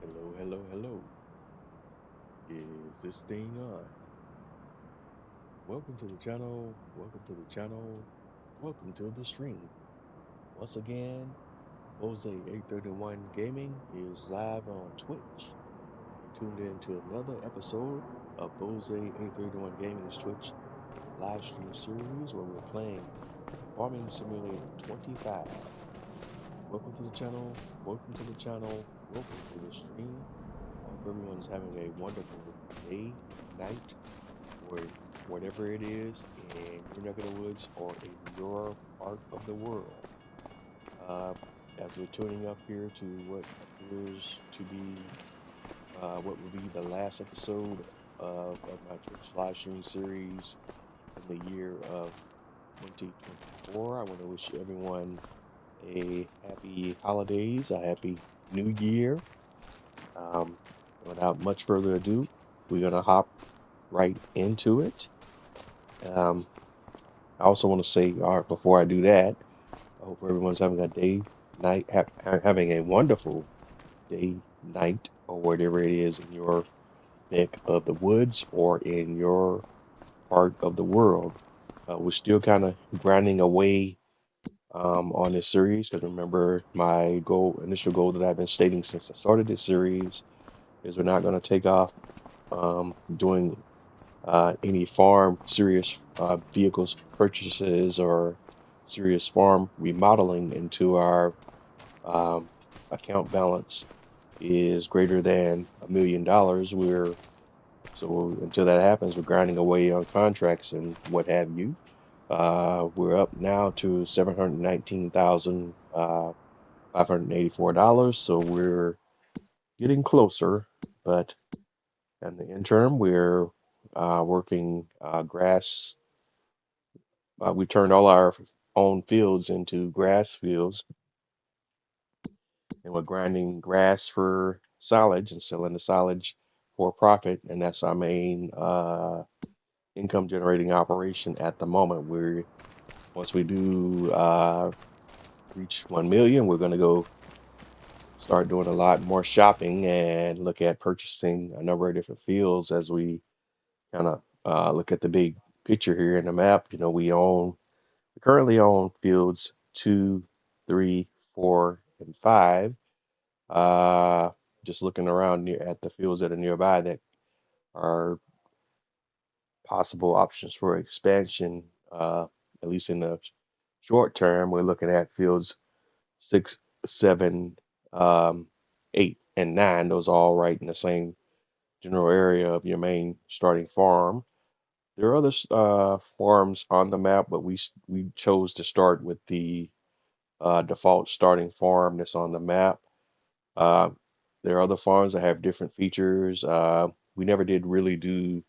Hello, hello, hello. Is this thing on? Welcome to the channel. Welcome to the channel. Welcome to the stream. Once again, Jose 831 Gaming is live on Twitch. You're tuned in to another episode of Jose 831 Gaming's Twitch live stream series where we're playing Farming Simulator 25. Welcome to the channel. Welcome to the channel. Welcome to the stream. I hope everyone's having a wonderful day, night, or whatever it is in your neck of the woods or in your part of the world. As we're tuning up here to what appears to be what will be the last episode of my Twitch live stream series in the year of 2024. I want to wish everyone a happy holidays, a happy new year. Um, Without much further ado, we're going to hop right into it. I also want to say, before I do that, I hope everyone's having a day, night, having a wonderful day, night, or whatever it is in your neck of the woods or in your part of the world. We're still kind of grinding away on this series because remember, my initial goal that I've been stating since I started this series is we're not going to take off doing any farm serious vehicles purchases or serious farm remodeling into our um, account balance is greater than $1 million. So until that happens, we're grinding away on contracts and what have you. We're up now to $719,584. So we're getting closer, but in the interim, we're working grass. We turned all our own fields into grass fields, and we're grinding grass for silage and selling the silage for profit. And that's our main income generating operation at the moment. Once we do reach 1 million, we're going to go start doing a lot more shopping and look at purchasing a number of different fields as we kind of look at the big picture here in the map. We currently own fields 2, 3, 4, and 5. Uh, just looking around at the fields that are nearby that are possible options for expansion, at least in the short term. We're looking at fields 6, 7, 8, and 9. Those are all right in the same general area of your main starting farm. There are other farms on the map, but we chose to start with the default starting farm that's on the map. Uh, there are other farms that have different features. We never did really do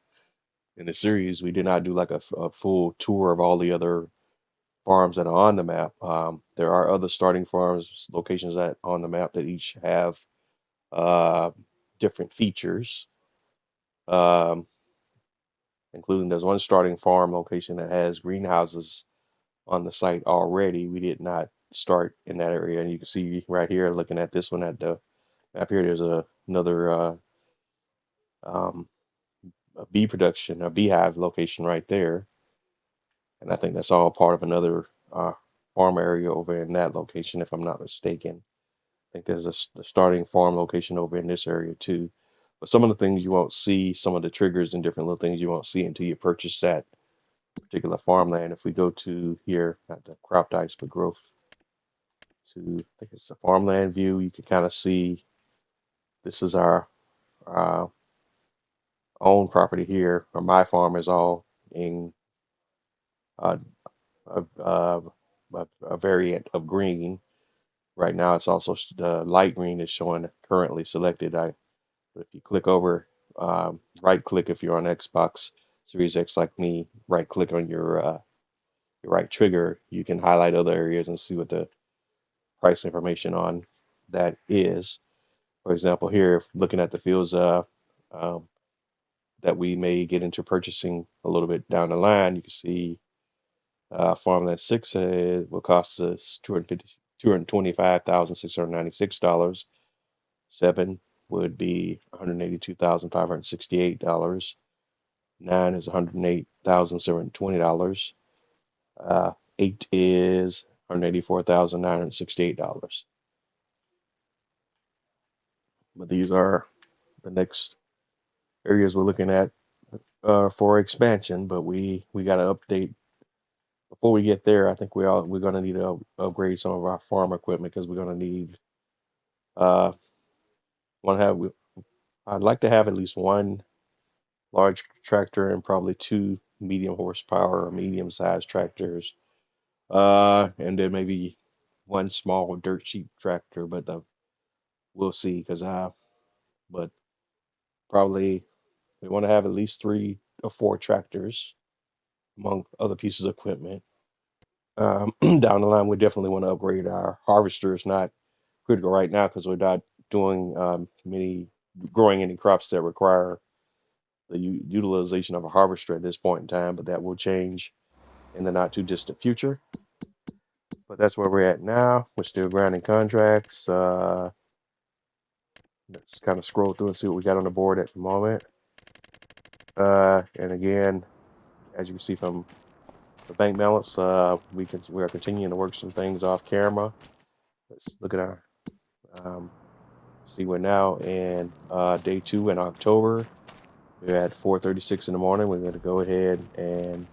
in the series. We did not do like a full tour of all the other farms that are on the map. There are other starting farms locations that on the map that each have uh, different features. Um, Including there's one starting farm location that has greenhouses on the site already. We did not start in that area, and you can see right here, looking at this one at the map here, there's another um, a bee production, a beehive location right there, and I think that's all part of another farm area over in that location, if I'm not mistaken. I think there's a starting farm location over in this area too. But some of the things you won't see, some of the triggers and different little things you won't see until you purchase that particular farmland. If we go to here, not the crop types, but growth to, I think it's the farmland view, you can kind of see this is our uh, own property here, or my farm is all in uh, a, a variant of green. Right now, it's also the light green is showing currently selected. If you click over, right click if you're on Xbox Series X like me, right click on your right trigger, you can highlight other areas and see what the price information on that is. For example, here, looking at the fields um, that we may get into purchasing a little bit down the line, you can see farmland 6 will cost us $225,696. 7 would be $182,568. 9 is $108,720. 8 is $184,968. But these are the next areas we're looking at for expansion. But we got to update before we get there. I think we're going to need to upgrade some of our farm equipment because we're going to need uh want to have I'd like to have at least one large tractor and probably two medium horsepower or medium sized tractors. And then maybe one small dirt cheap tractor, but we'll see because but probably we want to have at least 3 or 4 tractors among other pieces of equipment. Down the line, we definitely want to upgrade our harvester. It's not critical right now because we're not doing many growing any crops that require the utilization of a harvester at this point in time, but that will change in the not too distant future. But that's where we're at now. We're still grinding contracts. Let's kind of scroll through and see what we got on the board at the moment. And again, as you can see from the bank balance, we are continuing to work some things off camera. Let's look at our see we're now in day 2 in October. We're at 4:36 in the morning. We're going to go ahead and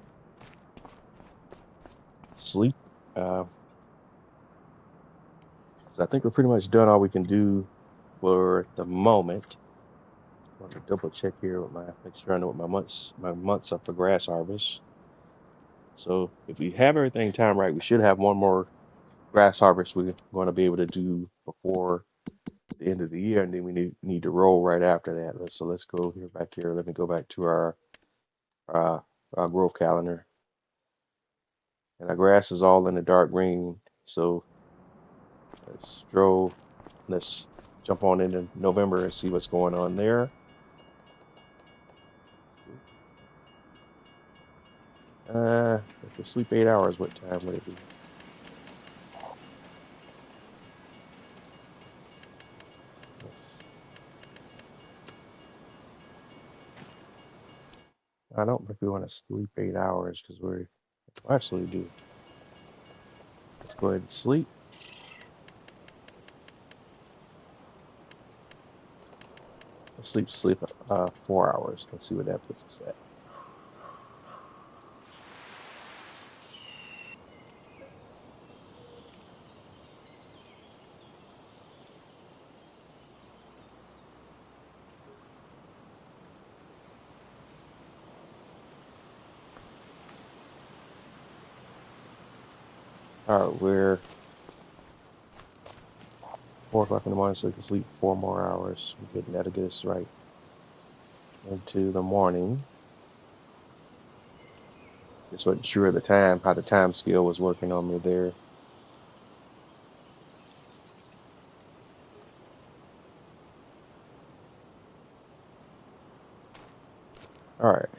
sleep. So I think we're pretty much done all we can do for the moment. I want to double check here with make sure I know what my months up for grass harvest. So if we have everything timed right, we should have one more grass harvest we're going to be able to do before the end of the year, and then we need to roll right after that. So let's go back here. Let me go back to our growth calendar, and our grass is all in the dark green. So let's jump on into November and see what's going on there. If we sleep 8 hours, what time would it be? I don't think we want to sleep 8 hours because we'll actually do. Let's go ahead and sleep. Let's sleep 4 hours. Let's see what that puts us at. All right, we're 4 o'clock in the morning, so we can sleep 4 more hours. We're getting that to get us right into the morning. Just wasn't sure of the time, how the time scale was working on me there. All right.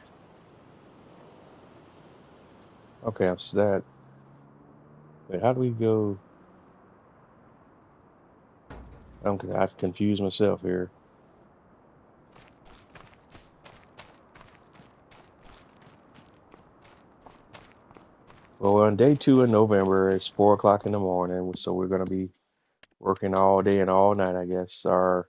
Okay, I'm that. Wait, how do we go? I've confused myself here. Well, on day 2 in November, it's 4 o'clock in the morning, so we're going to be working all day and all night, I guess. Our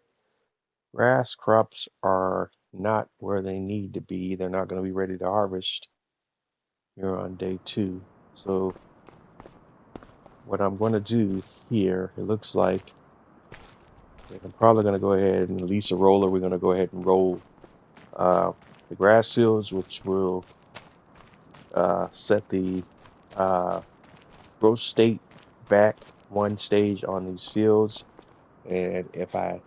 grass crops are not where they need to be. They're not going to be ready to harvest here on day 2. So what I'm going to do here, it looks like I'm probably going to go ahead and lease a roller. We're going to go ahead and roll the grass fields, which will set the growth state back 1 stage on these fields. And if I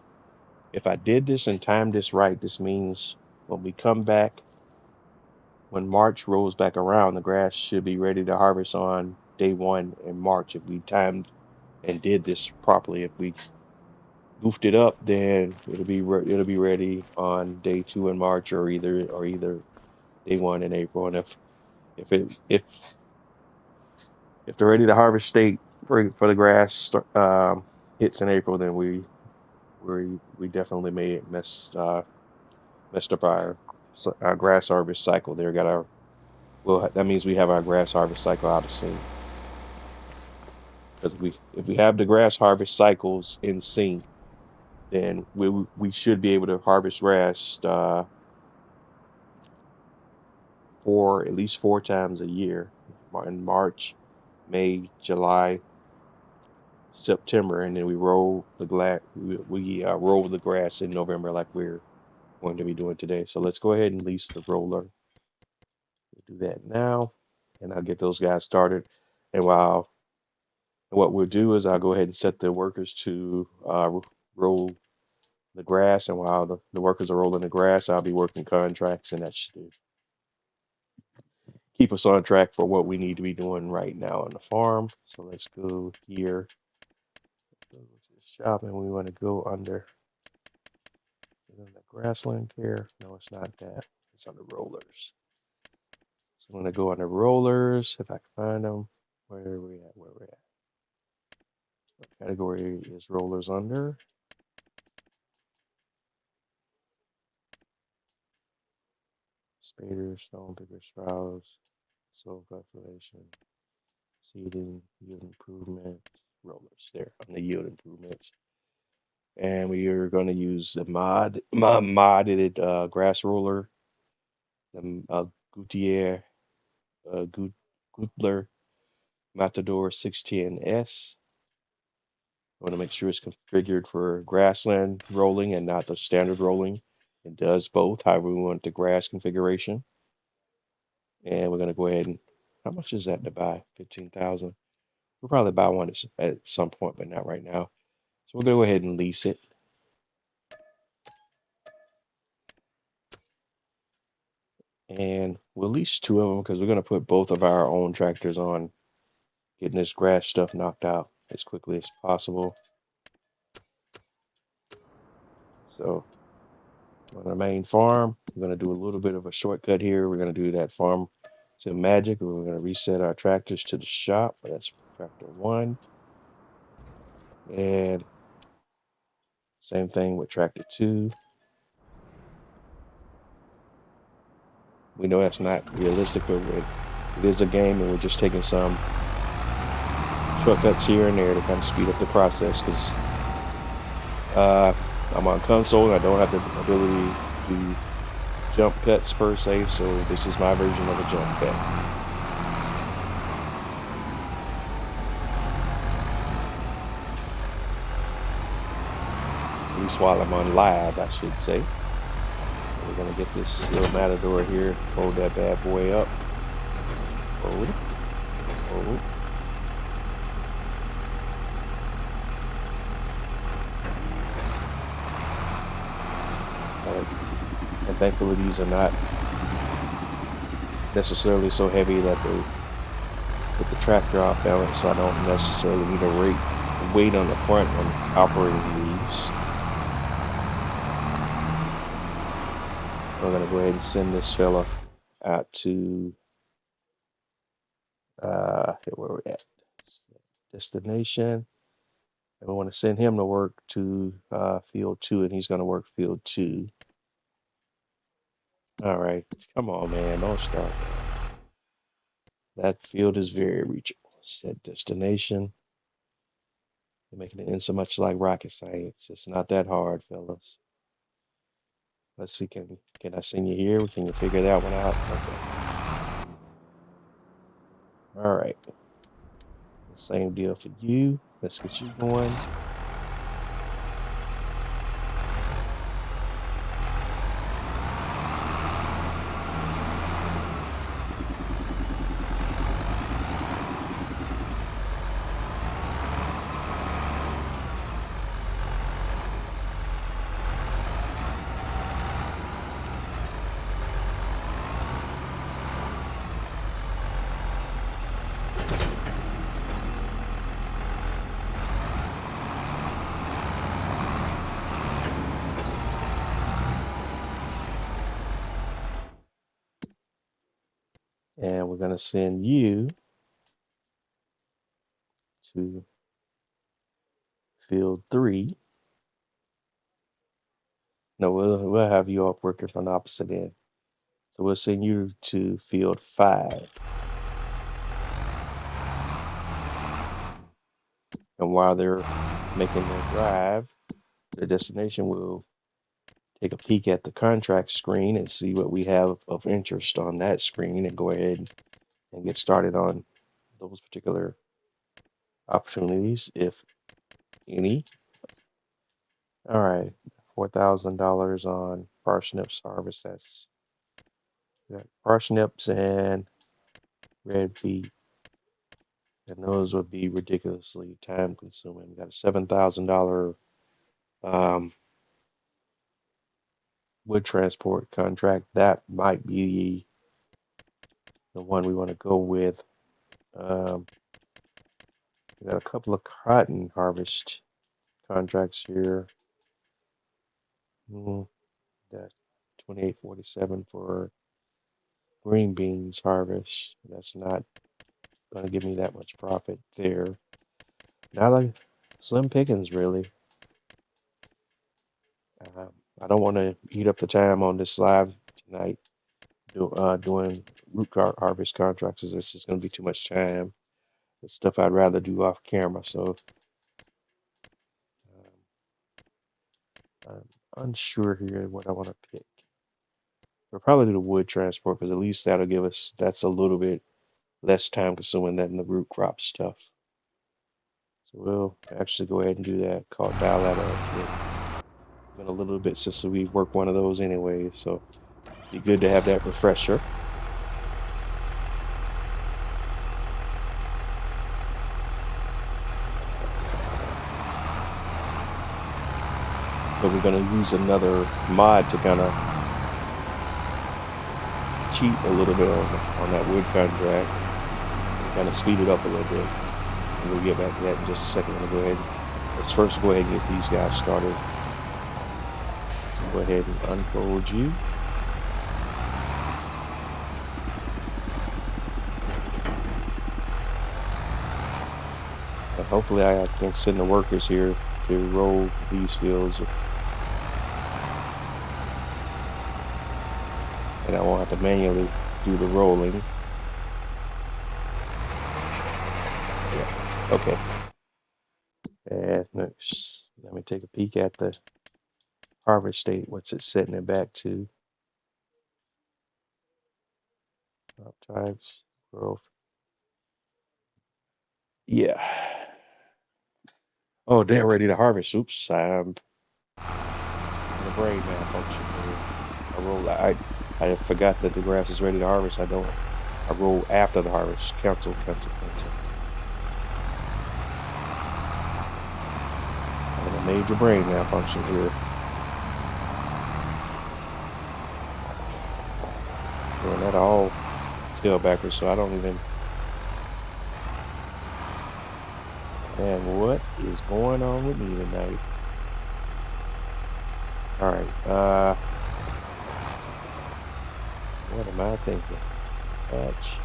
did this and timed this right, this means when we come back, when March rolls back around, the grass should be ready to harvest on day 1 in March. If we timed and did this properly, if we goofed it up, then it'll be ready on day 2 in March, or either day 1 in April. And if the ready to harvest state for the grass hits in April, then we're we definitely messed up our grass harvest cycle. There got our well that means we have our grass harvest cycle out of sync. Because if we have the grass harvest cycles in sync, then we should be able to harvest grass for at least 4 times a year in March, May, July, September, and then we roll the roll the grass in November like we're going to be doing today. So let's go ahead and lease the roller. We'll do that now, and I'll get those guys started. And what we'll do is I'll go ahead and set the workers to roll the grass, and while the workers are rolling the grass, I'll be working contracts, and that should keep us on track for what we need to be doing right now on the farm. So let's go here, go to the shop, and we want to go under the grassland care. No, it's not that. It's under rollers. So I'm going to go under rollers if I can find them. Where are we at? Where are we at? What category is rollers under? Spaders, stone pickers, sprouts, soil cultivation, seeding, yield improvement, rollers. There on the yield improvements. And we are going to use the modded grass roller, the Gouttiere Gutler Matador 610S. I want to make sure it's configured for grassland rolling and not the standard rolling. It does both, however we want the grass configuration. And we're going to go ahead and, how much is that to buy? 15,000. We'll probably buy one at some point, but not right now. So we'll go ahead and lease it. And we'll lease 2 of them because we're going to put both of our own tractors on getting this grass stuff knocked out as quickly as possible. So on our main farm, we're going to do a little bit of a shortcut here. We're going to do that farm to magic. We're going to reset our tractors to the shop. That's tractor 1. And same thing with tractor 2. We know that's not realistic, but it is a game, and we're just taking some shortcuts here and there to kind of speed up the process because I'm on console and I don't have the ability to jump cuts per se, so this is my version of a jump cut. At least while I'm on live, I should say. We're gonna get this little matador here, fold that bad boy up. Fold. Fold. And thankfully these are not necessarily so heavy that they put the tractor off balance, so I don't necessarily need a weight on the front when operating these. I'm going to go ahead and send this fella out to where we're at, destination. And we want to send him to work to field 2, and he's going to work field 2. All right, come on, man, don't start there. That field is very reachable. Set destination. You're making it in so much like rocket science. It's not that hard, fellas. Let's see, can I send you here? Can you figure that one out? Okay. All right. Same deal for you. Let's get you going. And we're going to send you to field 3. No, we'll have you all working on the opposite end. So we'll send you to field 5. And while they're making their drive, the destination will take a peek at the contract screen and see what we have of interest on that screen and go ahead and get started on those particular opportunities, if any. All right, $4,000 on parsnips harvest. That's got parsnips and red beet, and those would be ridiculously time consuming. We got a $7,000 um, wood transport contract. That might be the one we want to go with. Um, we got a couple of cotton harvest contracts here. That's 28.47 for green beans harvest. That's not going to give me that much profit there. Not like slim pickings, really. I don't want to eat up the time on this live tonight doing root harvest contracts. It's just going to be too much time. It's stuff I'd rather do off camera. So I'm unsure here what I want to pick. We'll probably do the wood transport because at least that'll give us, that's a little bit less time consuming than the root crop stuff. So we'll actually go ahead and do that. Dial that up. It's been a little bit since we worked one of those anyway, so be good to have that refresher. But we're going to use another mod to kind of cheat a little bit on that wood contract and kind of speed it up a little bit. And we'll get back to that in just a second. I'm going to go ahead. Let's first go ahead and get these guys started. So go ahead and unfold you. And hopefully I can send the workers here to roll these fields. And I won't have to manually do the rolling. Yeah, okay. And next, let me take a peek at the harvest date. What's it setting it back to? Crop types, growth. Yeah. Oh, they're ready to harvest. Oops, I'm in the brain malfunction here. I forgot that the grass is ready to harvest. I roll after the harvest. Cancel. Having a major brain malfunction here. Doing that all tail backwards, so I don't even. Man, what is going on with me tonight? All right. What am I thinking? Catch.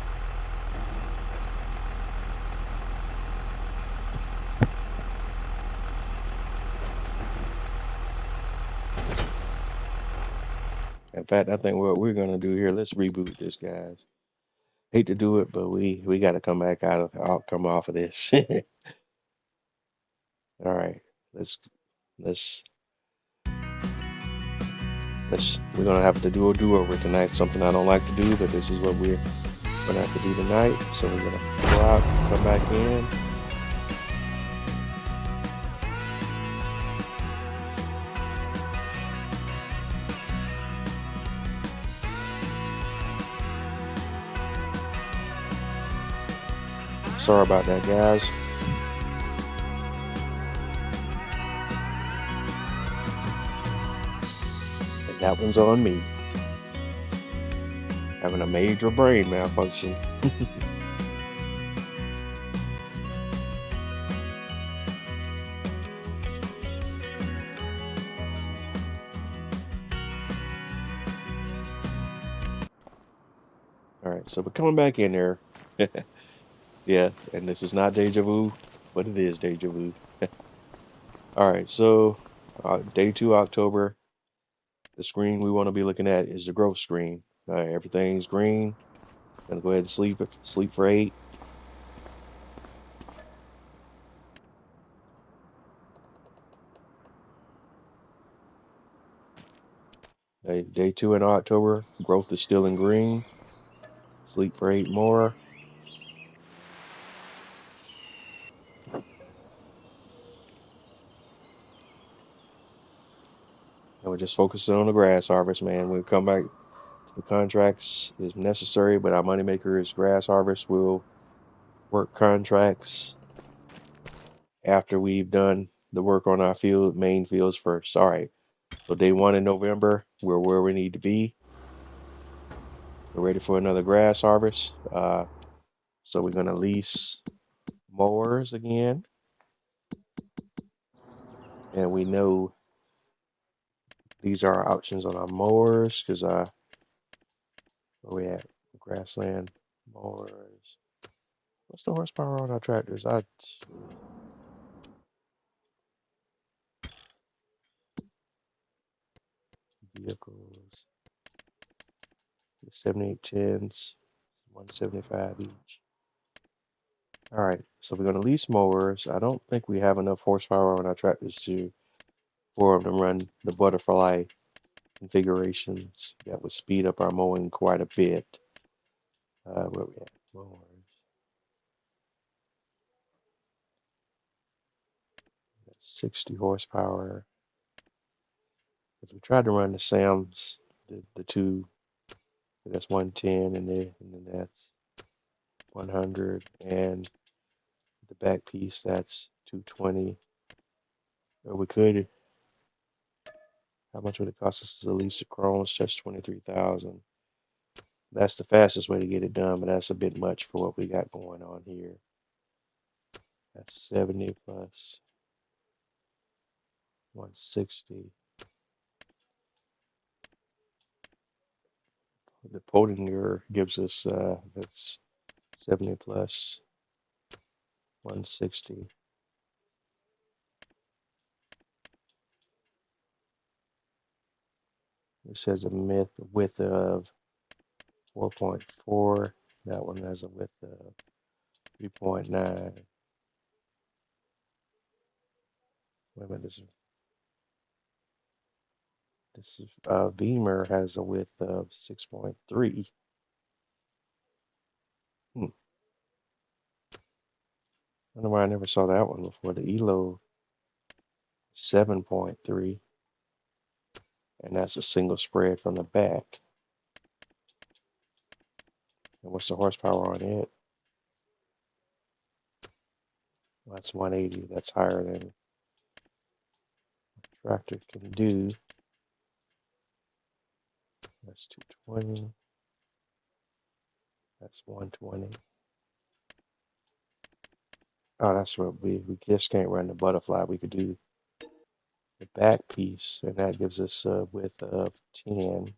In fact, I think what we're gonna do here, let's reboot this, guys. Hate to do it, but we got to come back come off of this. All right, we're gonna have to do a do-over tonight. Something I don't like to do, but this is what we're gonna have to do tonight. So we're gonna go out, come back in. Sorry about that, guys. And that one's on me. Having a major brain malfunction. All right, so we're coming back in there. Yeah, and this is not deja vu, but it is deja vu. All right, so day 2, October. The screen we want to be looking at is the growth screen. All right, everything's green. Gonna go ahead and sleep for 8. Day 2 in October. Growth is still in green. Sleep for 8 more. And we're just focusing on the grass harvest, man. We'll come back to the contracts if necessary, but our moneymaker is grass harvest. We'll work contracts after we've done the work on our main fields first. All right. So day 1 in November, we're where we need to be. We're ready for another grass harvest. So we're gonna lease mowers again, and we know these are our options on our mowers because where we at? Grassland mowers. What's the horsepower on our tractors? Vehicles, 7810s, 175 each. All right, so we're gonna lease mowers. I don't think we have enough horsepower on our tractors for them to run the butterfly configurations. That would speed up our mowing quite a bit. Where we at? Mowers. 60 horsepower. Because we tried to run the Sams, the two, that's 110, and then that's 100, and the back piece that's 220. Or we could. How much would it cost us to lease the Crohn's? Just 23,000. That's the fastest way to get it done, but that's a bit much for what we got going on here. That's 70 plus 160. The Pottinger gives us that's 70 plus 160. It says a width of 4.4. That one has a width of 3.9. Wait a minute, this is Beamer has a width of 6.3. I don't know why I never saw that one before. The ELO 7.3, and that's a single spread from the back. And what's the horsepower on it? Well, that's 180. That's higher than a tractor can do. That's 220. That's 120. Oh, that's what we just can't run the butterfly. We could do the back piece, and that gives us a width of 10.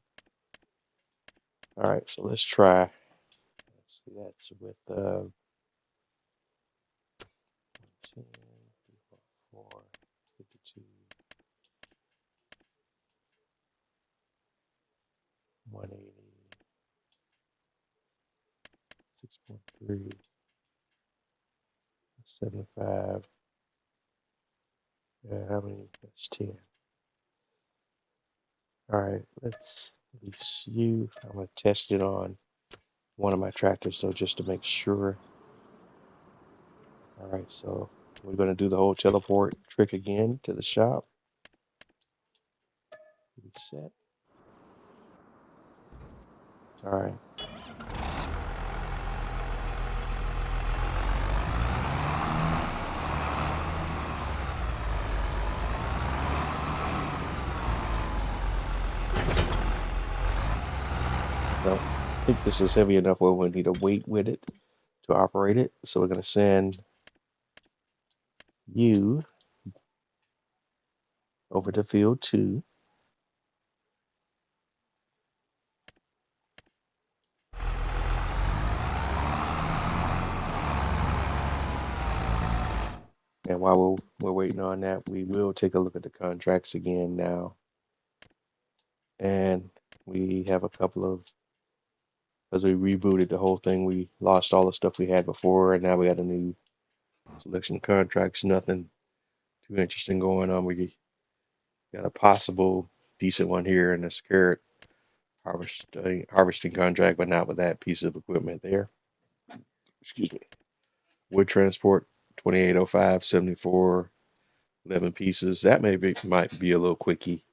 All right, so let's try. Let's see, that's a width of 10, 4, 52, 180, 6.3, 75. How many? That's 10. All right, let's lease you. I'm going to test it on one of my tractors, so just to make sure. All right, so we're going to do the whole teleport trick again to the shop. Reset. All right. So I think this is heavy enough where we need a weight with it to operate it. So we're going to send you over to field 2. And while we're waiting on that, we will take a look at the contracts again now. And we have a couple of, as we rebooted the whole thing, we lost all the stuff we had before, and now we got a new selection of contracts. Nothing too interesting going on. We got a possible decent one here in this carrot harvesting contract, but not with that piece of equipment there. Excuse me. Wood transport 2805 74 11 pieces. That might be a little quickie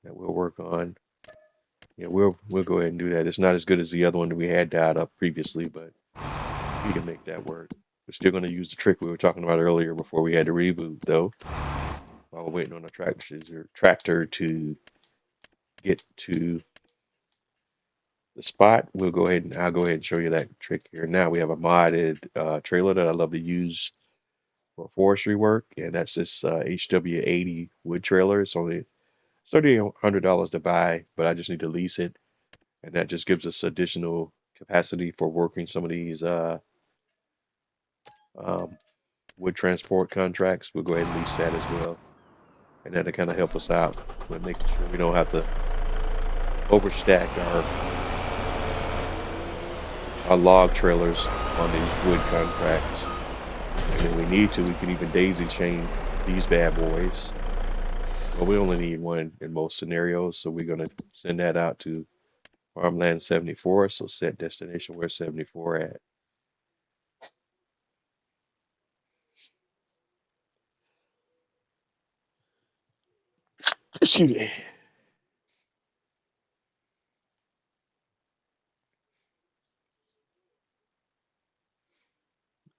that we'll work on. Yeah, we'll go ahead and do that. It's not as good as the other one that we had dialed up previously, but we can make that work. We're still going to use the trick we were talking about earlier before we had to reboot, though. While we're waiting on the tractor to get to the spot, I'll go ahead and show you that trick here. Now we have a modded trailer that I love to use for forestry work, and that's this HW80 wood trailer. It's only $3,100 to buy, but I just need to lease it, and that just gives us additional capacity for working some of these um, wood transport contracts. We'll go ahead and lease that as well, and that'll kind of help us out with making sure we don't have to overstack our log trailers on these wood contracts. And if we need to, we can even daisy chain these bad boys. Well, we only need one in most scenarios, so we're going to send that out to Farmland 74. So set destination, where's 74 at? Excuse me.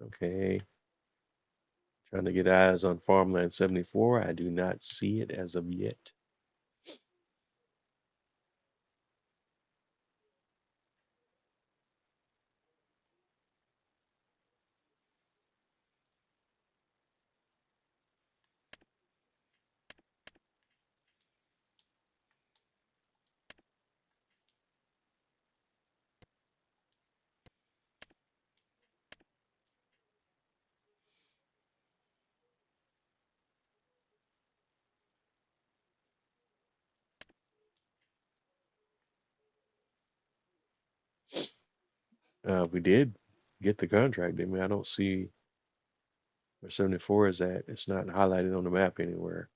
Okay. Trying to get eyes on Farmland 74. I do not see it as of yet. We did get the contract. I mean, I don't see where 74 is at. It's not highlighted on the map anywhere.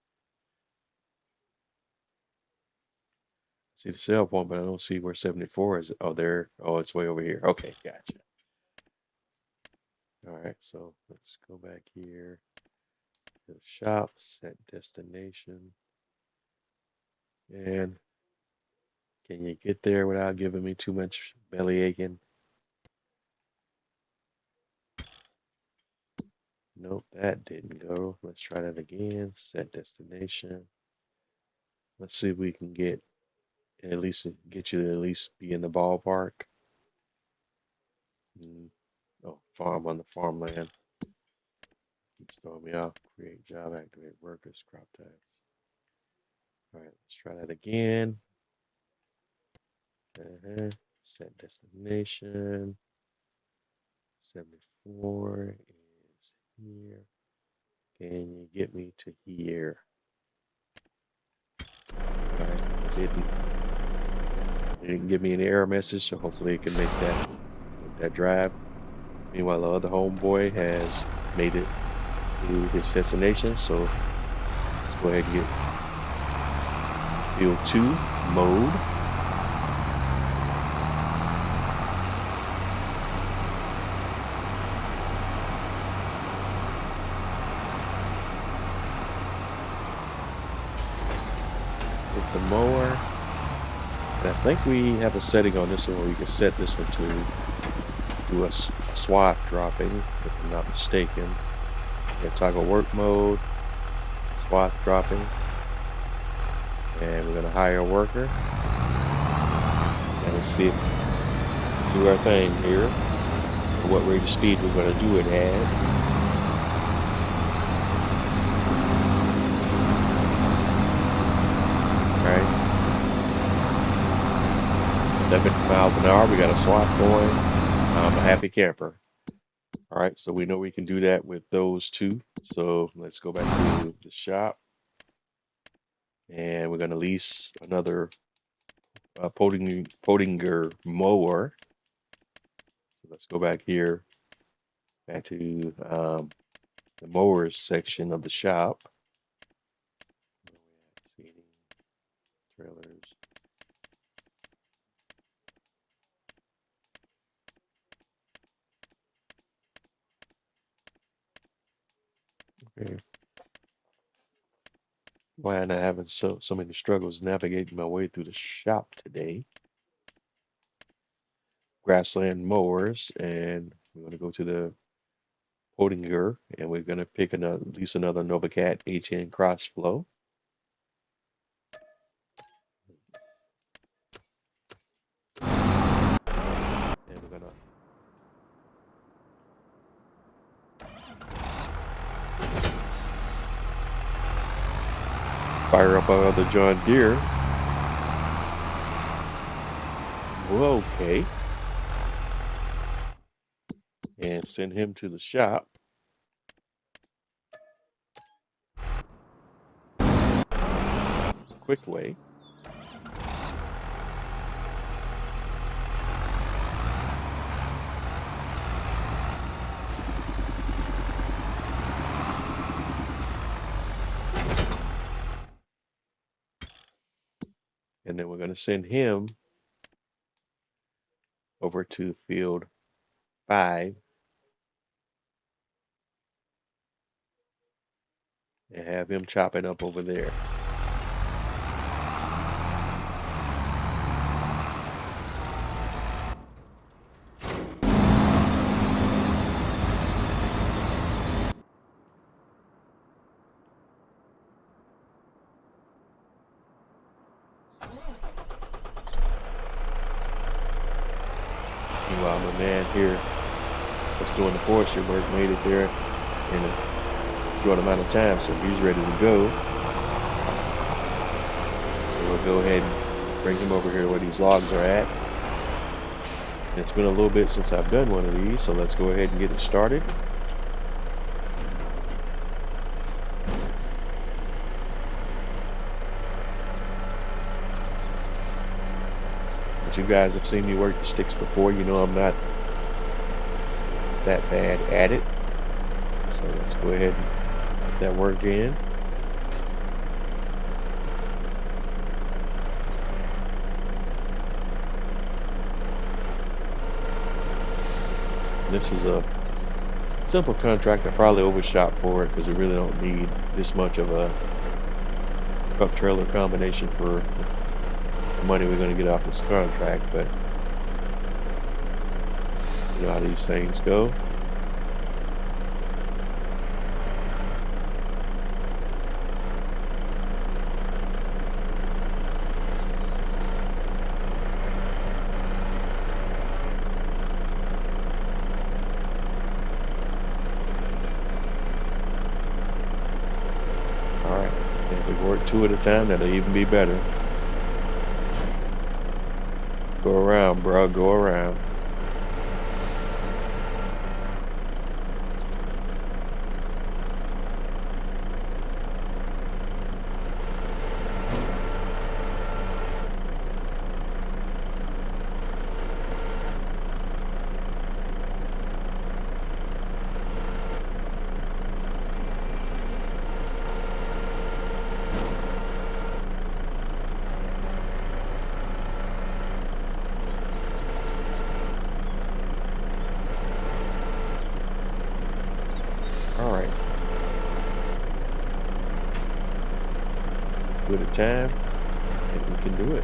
I see the sale point, but I don't see where 74 is. Oh, there. Oh, it's way over here. Okay, gotcha. All right, so let's go back here to the shop, set destination. And can you get there without giving me too much belly aching? Nope, that didn't go. Let's try that again. Set destination. Let's see if we can get you to at least be in the ballpark. Oh, farm on the farmland. Keeps throwing me off. Create job, activate workers, crop types. All right, let's try that again. Set destination. 74 is here. Can you get me to here? Alright, it didn't give me an error message, so hopefully it can make that drive. Meanwhile, the other homeboy has made it to his destination, so let's go ahead and get field 2 mode. With the mower, and I think we have a setting on this one where we can set this one to do a swath dropping, if I'm not mistaken. Toggle work mode, swath dropping, and we're going to hire a worker. And let's see if do our thing here. What rate of speed we're going to do it at. Alright. 11 miles an hour. We got a swath going. I'm a happy camper. Alright, so we know we can do that with those two. So let's go back to the shop. and we're going to lease another Pottinger mower. So let's go back here, back to the mowers section of the shop. Seating, trailers. Okay. Why am I having so many struggles navigating my way through the shop today? Grassland mowers, and we're going to go to the Pottinger, and we're going to pick at least another NovaCat HN Crossflow. And we're going to fire up our other John Deere. Well, okay. And send him to the shop. Quick way. And then we're going to send him over to field 5 and have him chop it up over there. Meanwhile, my man here that's doing the forestry work made it there in a short amount of time, so he's ready to go. So we'll go ahead and bring him over here where these logs are at. It's been a little bit since I've done one of these, so let's go ahead and get it started. But you guys have seen me work the sticks before, you know I'm not that bad at it. So let's go ahead and get that work in. This is a simple contract. I probably overshot for it because we really don't need this much of a truck trailer combination for the money we're going to get off this contract, but you know how these things go. Alright, if we work 2 at a time, that'll even be better. Go around, bro, go around. Alright. 2 at a time, I think we can do it.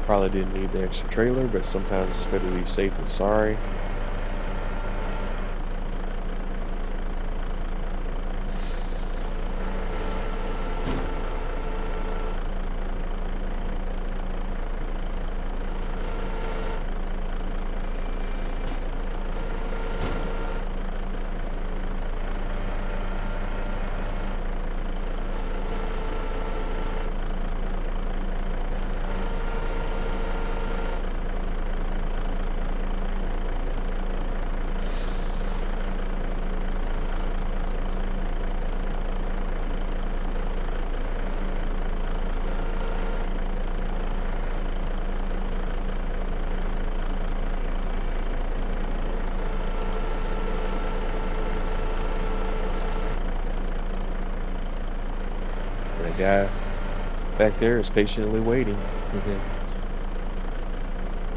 Probably didn't need the extra trailer, but sometimes it's better to be safe than sorry. guy back there is patiently waiting.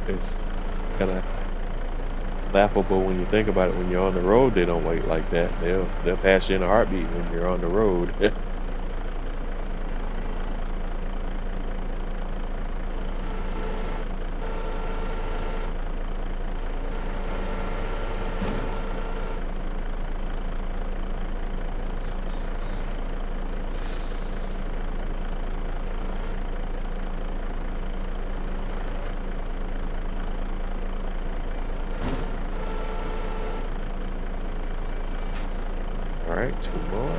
It's kind of laughable when you think about it. When you're on the road, they don't wait like that. They'll pass you in a heartbeat when you're on the road. All right, 2 more.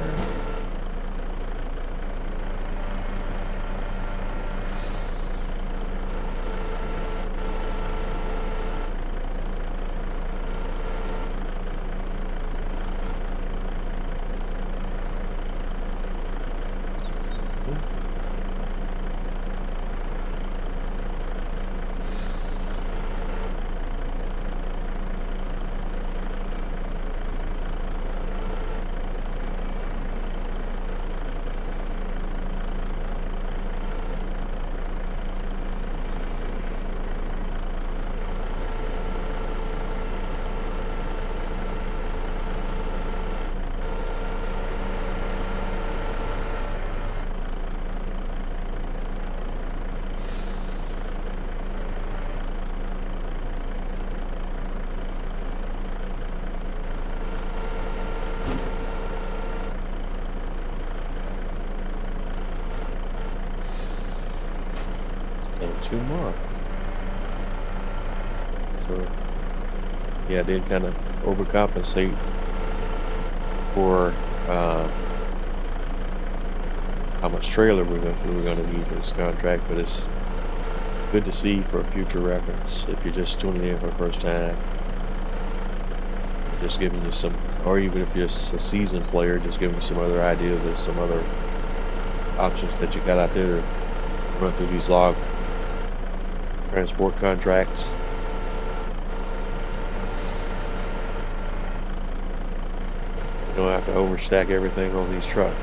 And 2 more. So yeah, I did kind of overcompensate for how much trailer we were going to need for this contract, but it's good to see for future reference. If you're just tuning in for the first time, just giving you some, or even if you're a seasoned player, just giving you some other ideas and some other options that you got out there to run through these log transport contracts. You don't have to overstack everything on these trucks.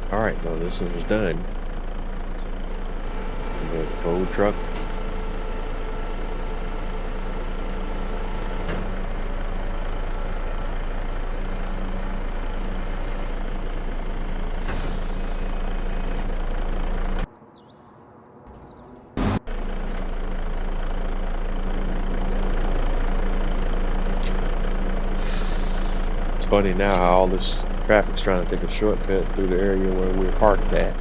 Alright, well, this one was done. The tow truck. It's funny now how all this traffic's trying to take a shortcut through the area where we're parked at.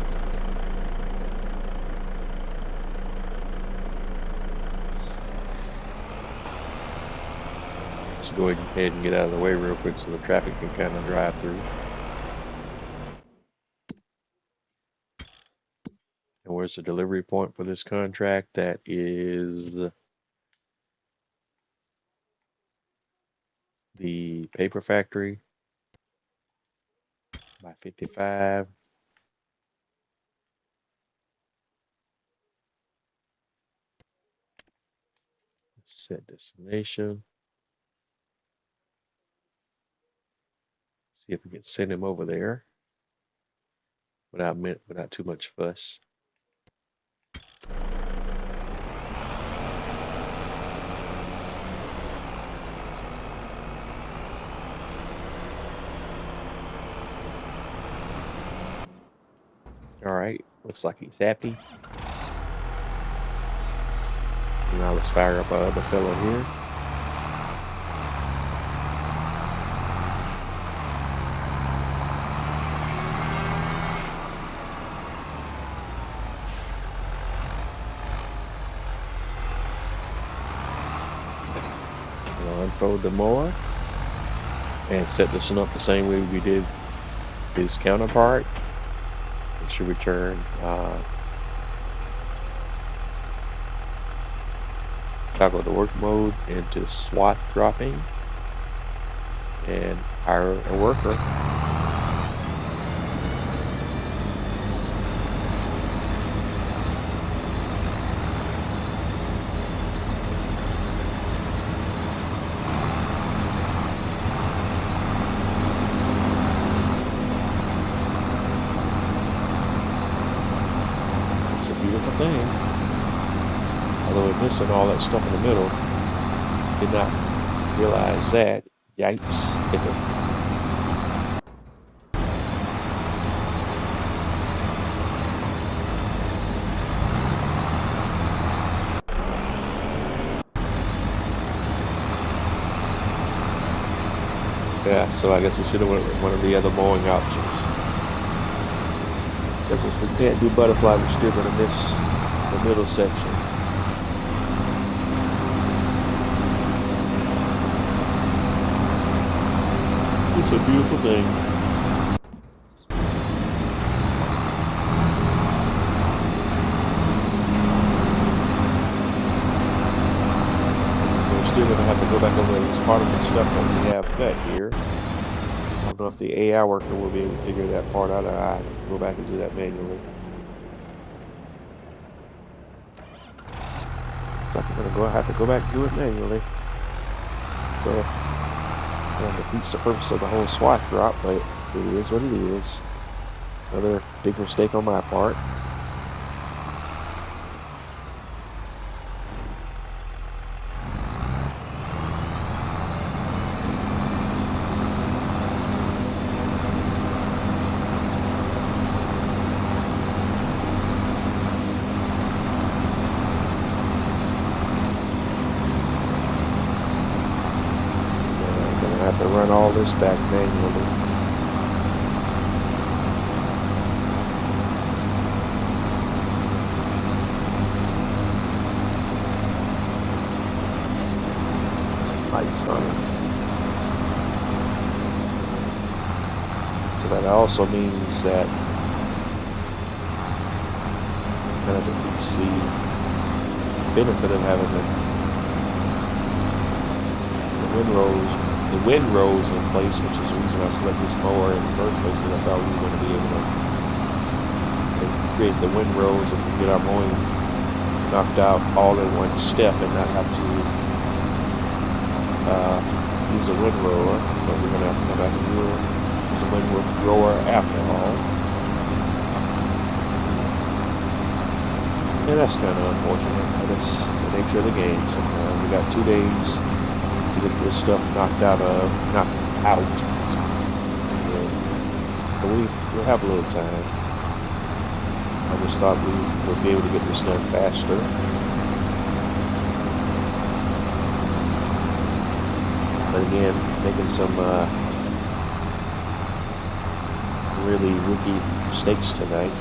Let's go ahead and get out of the way real quick so the traffic can kind of drive through. And where's the delivery point for this contract? That is the paper factory by 55. Set destination. See if we can send him over there without too much fuss. All right, looks like he's happy. Now let's fire up our other fellow here. unfold the mower and set this one up the same way we did his counterpart. It should return toggle the work mode into swath dropping and hire a worker. It's a beautiful thing. Although we're missing all that stuff in the middle. Did not realize that. Yikes. Yeah, so I guess we should have went with one of the other mowing options. Because if we can't do butterfly, we're still going to miss the middle section. It's a beautiful thing. We're still going to have to go back over this part of the stuff that we have cut here. I don't know if the AI worker will be able to figure that part out, or I have to go back and do that manually. So I'm going to have to go back and do it manually. So that defeats the purpose of the whole swath drop, but it is what it is. Another big mistake on my part. I have to run all this back manually. Some lights on it. So that also means that kind of defeats the benefit of having the windrows in place, which is the reason I selected this mower in the first place, because I thought we were going to be able to create the windrows and get our mowing knocked out all in one step and not have to use a windrower. But we're going to have to come back and use a windrower after all. And that's kind of unfortunate, but it's the nature of the game. Sometimes we got 2 days to get this stuff knocked out. But we'll have a little time. I just thought we would be able to get this done faster. But again, making some really rookie mistakes tonight.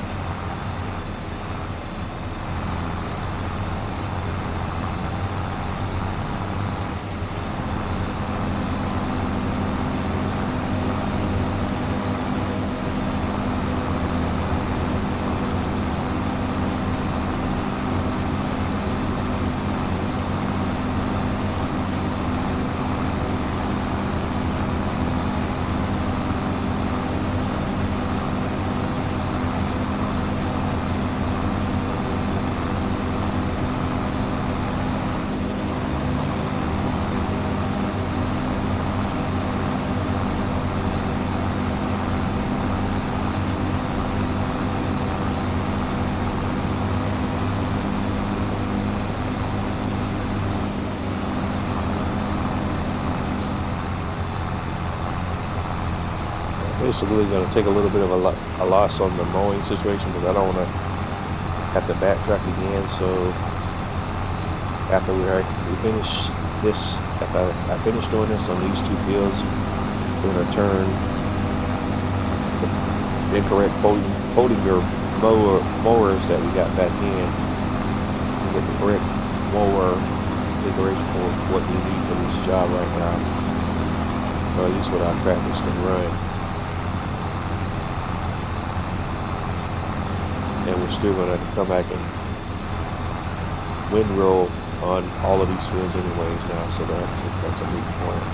Basically going to take a little bit of a loss on the mowing situation, because I don't want to have to backtrack again. So after we finish this, after I finish doing this on these 2 fields, we're going to turn the incorrect folding your mowers that we got back in and get the correct mower configuration for what we need for this job right now, or at least what our tractors can run. And we're still going to come back and windrow on all of these fields anyways now, so that's a moot point.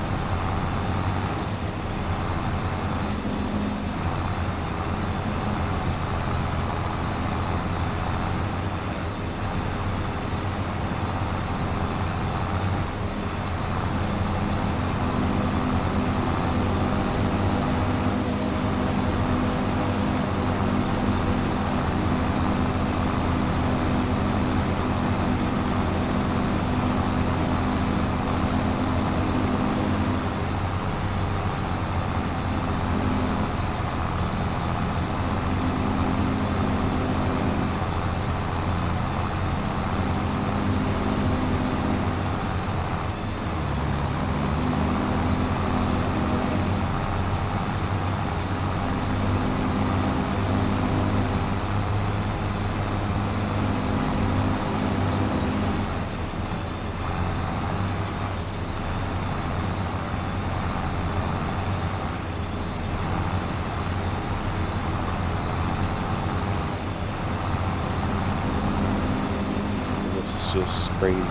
Just crazy. I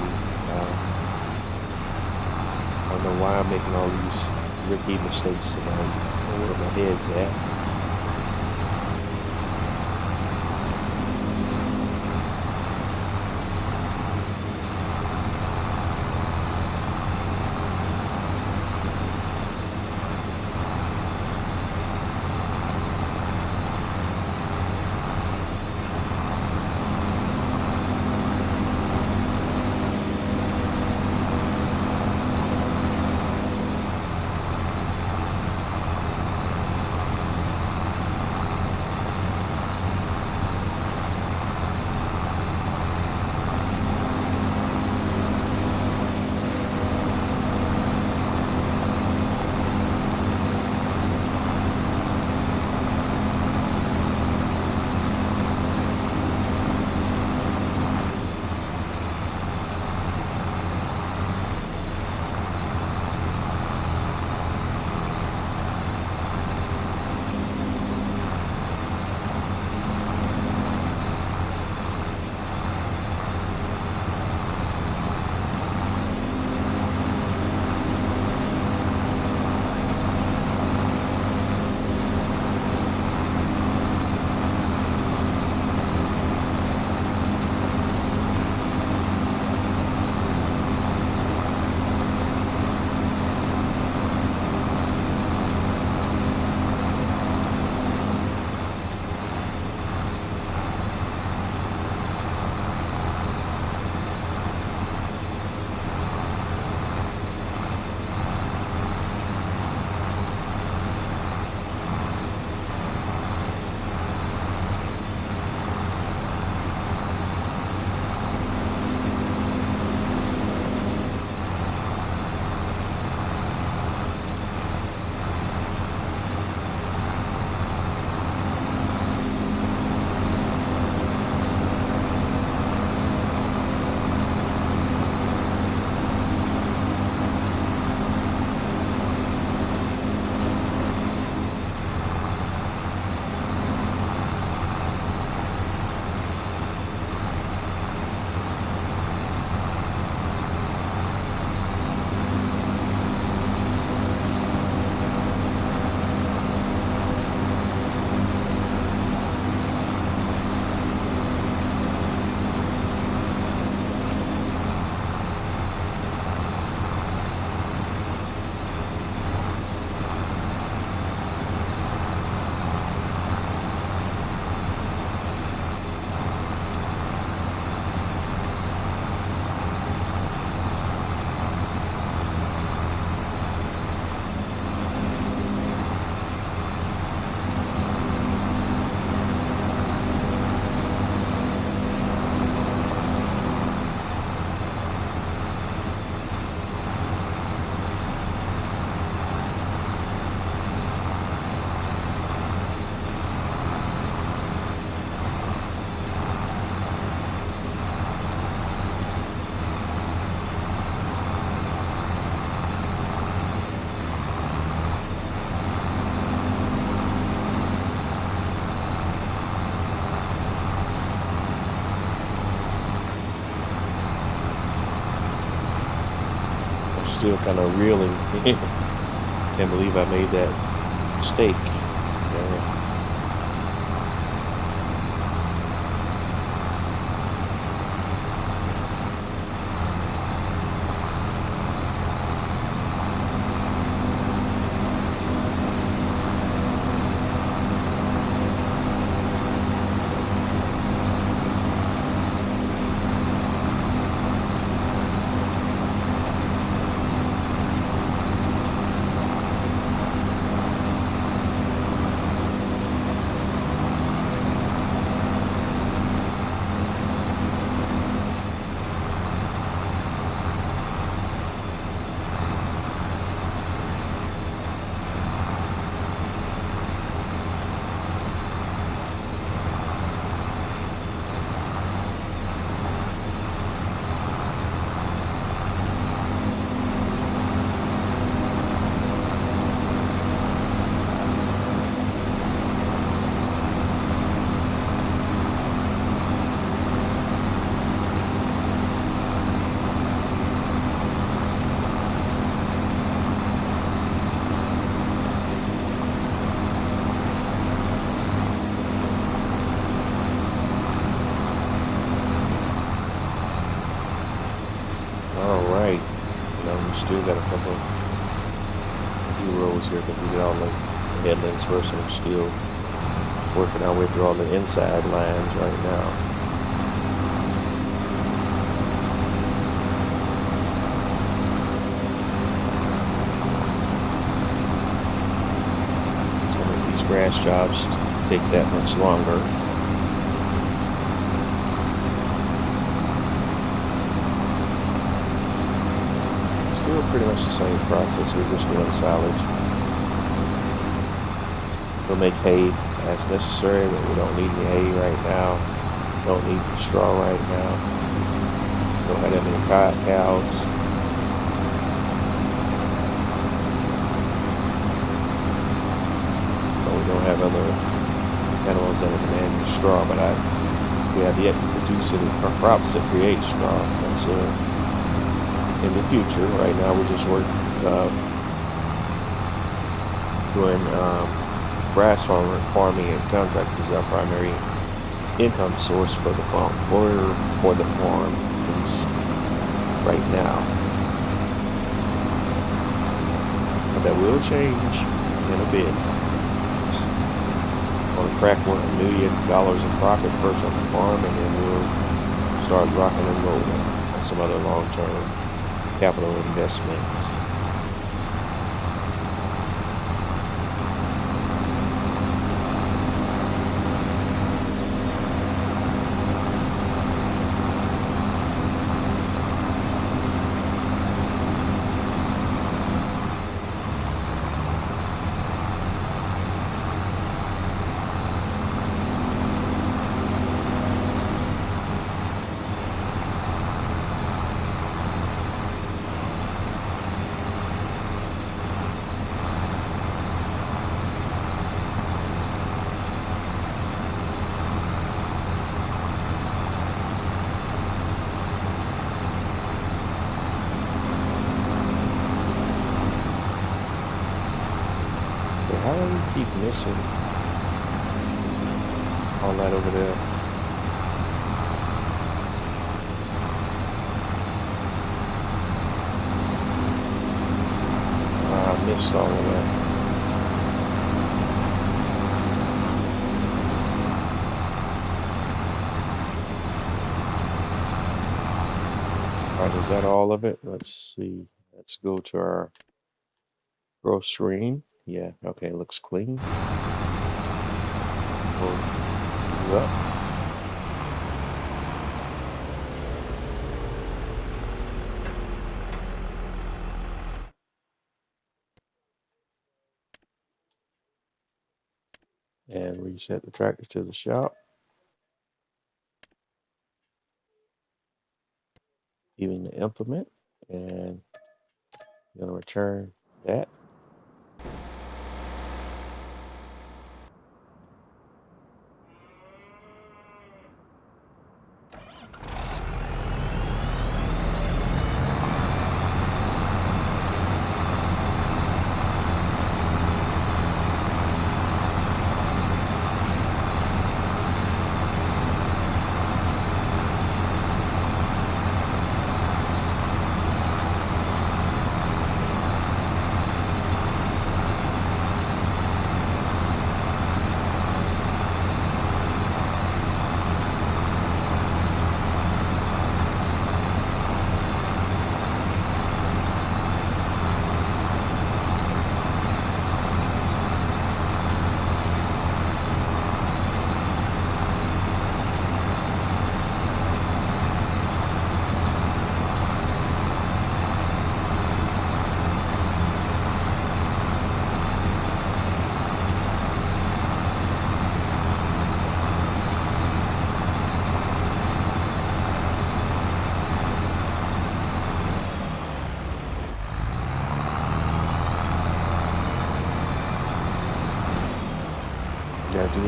don't know why I'm making all these rookie mistakes, and I don't know where my head's at. still kind of reeling. Can't believe I made that mistake. Yeah. All right. We still got a couple few rows here because we did all the headlands first, and I'm still working our way through all the inside lines right now. So make these grass jobs take that much longer. Still pretty much the same process. We're just doing silage. We'll make hay as necessary, but we don't need any hay right now. Don't need straw right now. Don't have that many cows. So we don't have other animals that are demanding straw, but we have yet to produce any crops that create straw. That's in the future. Right now we just work doing grass farming and contracting is our primary income source for the farm, for the farm right now. But that will change in a bit. Want to crack $1 million in profit first on the farm, and then we'll start rocking and rolling on some other long-term capital investments. How do we keep missing all that over there? I missed all of that. All right, is that all of it? Let's see. Let's go to our growth screen. Yeah, okay, looks clean. We'll do up. And reset the tractor to the shop. Even the implement, and I'm going to return that.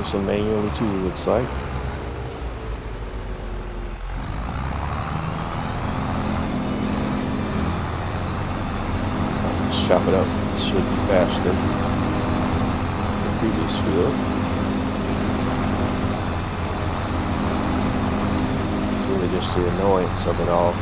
this one manually too, looks like. Let's chop it up. It should be faster than the previous field. Really just the annoyance of it all.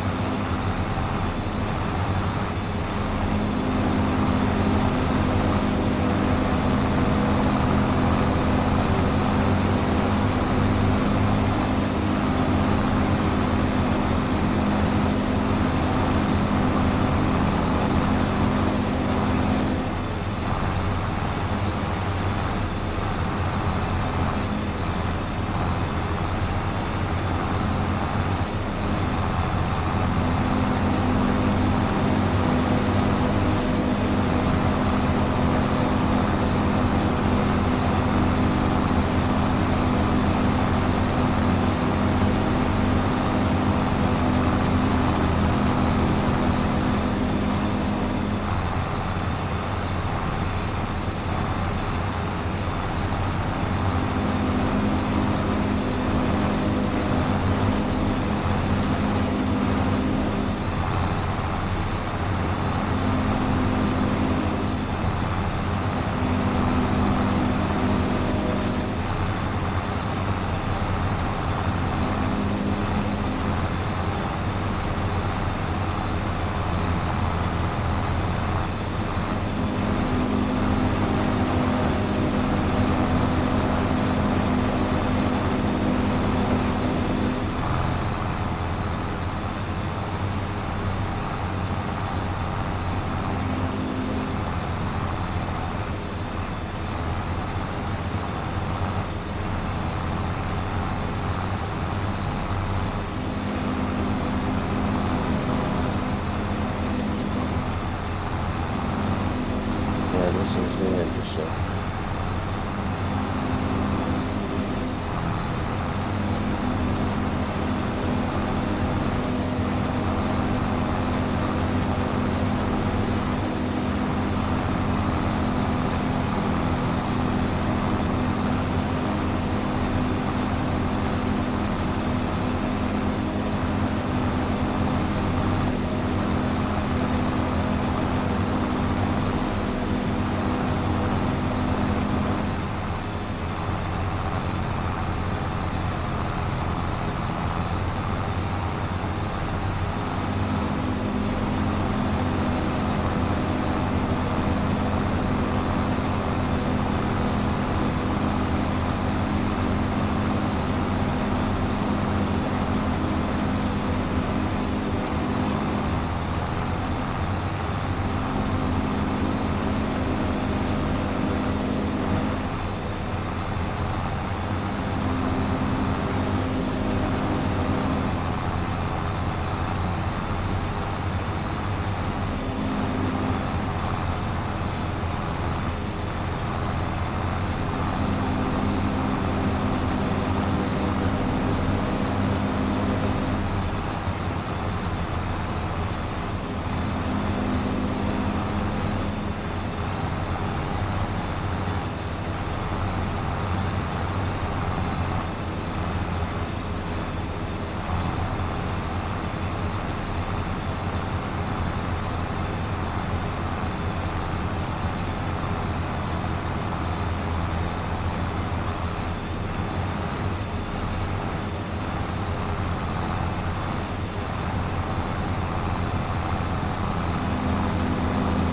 This is really interesting.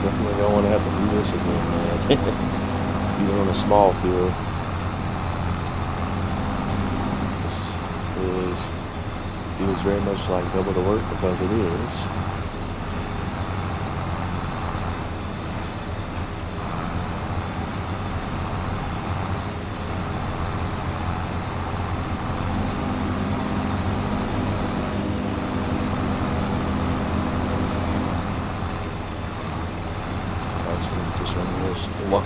Definitely don't want to have to do this again, man. Even on a small field. This feels very much like double the work because it is.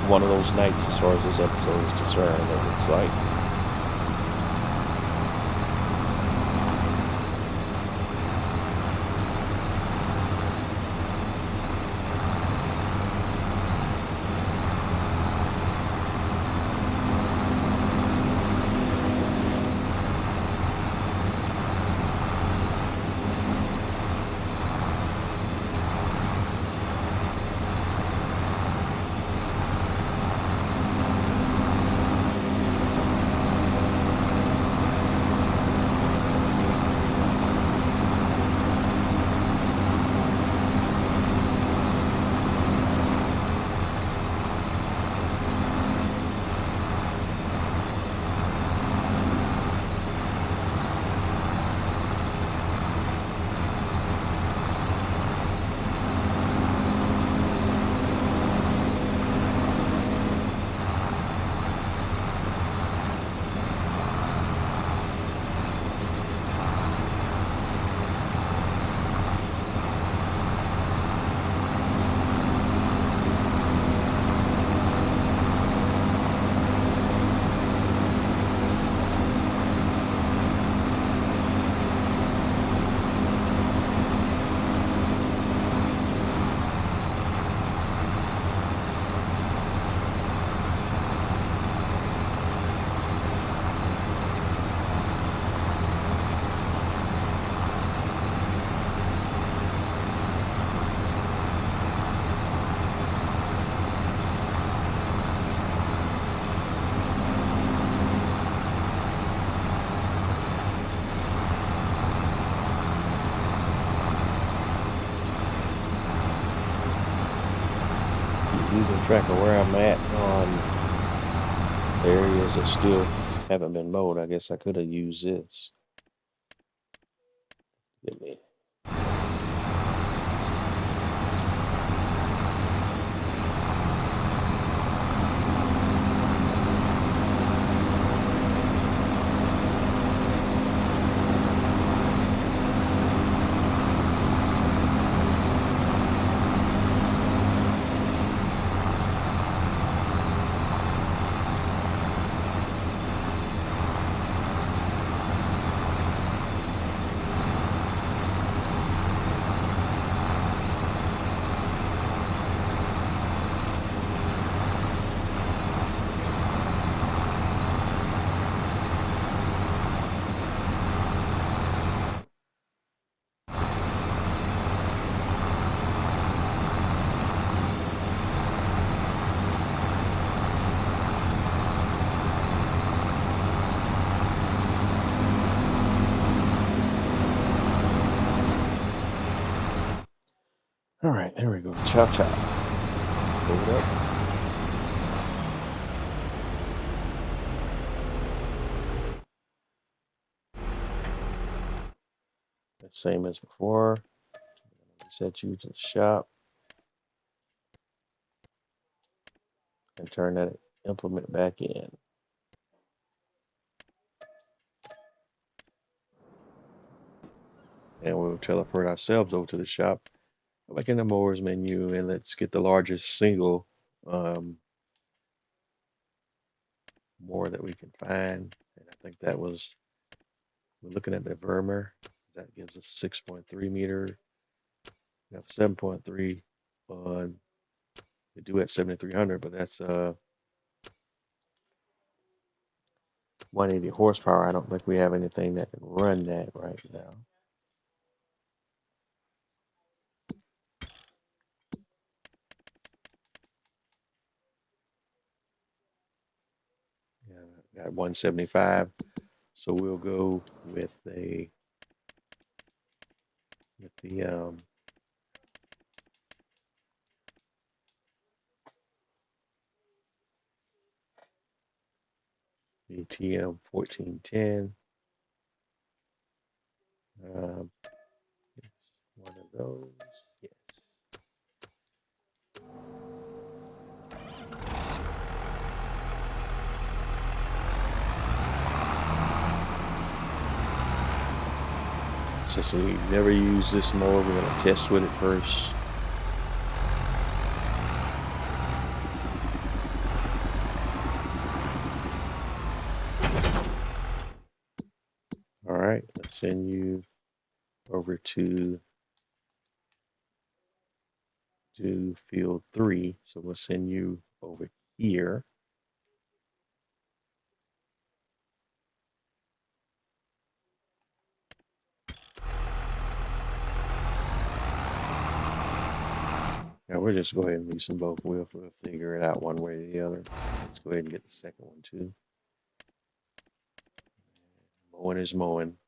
One of those nights as far as this episode is concerned, it looks like. losing track of where I'm at on the areas that still haven't been mowed. I guess I could have used this. Get me. All right, there we go. Chow chow. Hold it up. The same as before. Set you to the shop and turn that implement back in. And we'll teleport ourselves over to the shop. Go back in the mowers menu and let's get the largest single mower that we can find. And I think that was, we're looking at the Vermeer. That gives us 6.3 meter. We have 7.3 on the Duet 7300, but that's 180 horsepower. I don't think we have anything that can run that right now. Yeah, got 175. So we'll go with the 1410. One of those, yes. Since we never use this mower, we're going to test with it first. All right, let's send you over to field 3. So we'll send you over here. Now we'll just go ahead and lease them both. We'll figure it out one way or the other. Let's go ahead and get the second one too. Mowing is mowing.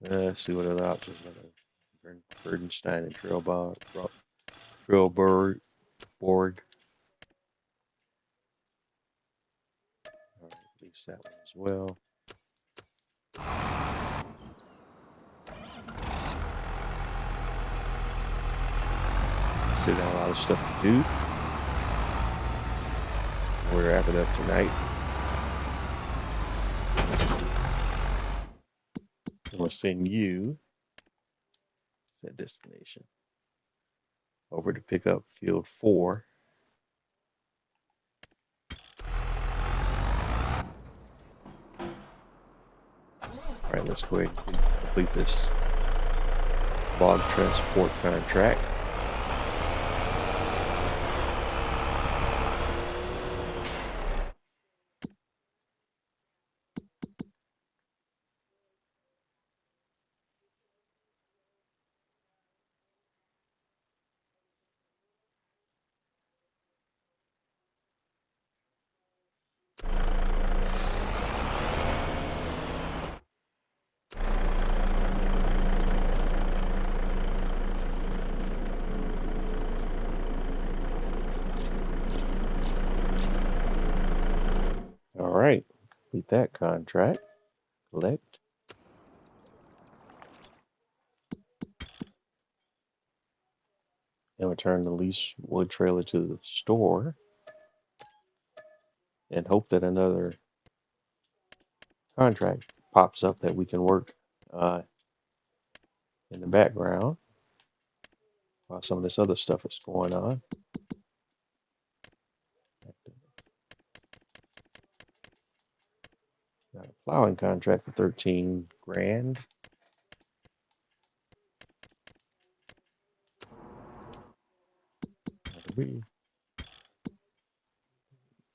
Let's see what other options are. Burdenstein and Trailbird. All right, lease that one as well. Still got a lot of stuff to do. We're wrapping up tonight. We'll send you that destination over to pick up field 4. All right, let's go ahead and complete this log transport contract. that contract. Collect. And return the leased wood trailer to the store. And hope that another contract pops up that we can work in the background while some of this other stuff is going on. Got a plowing contract for 13 grand. We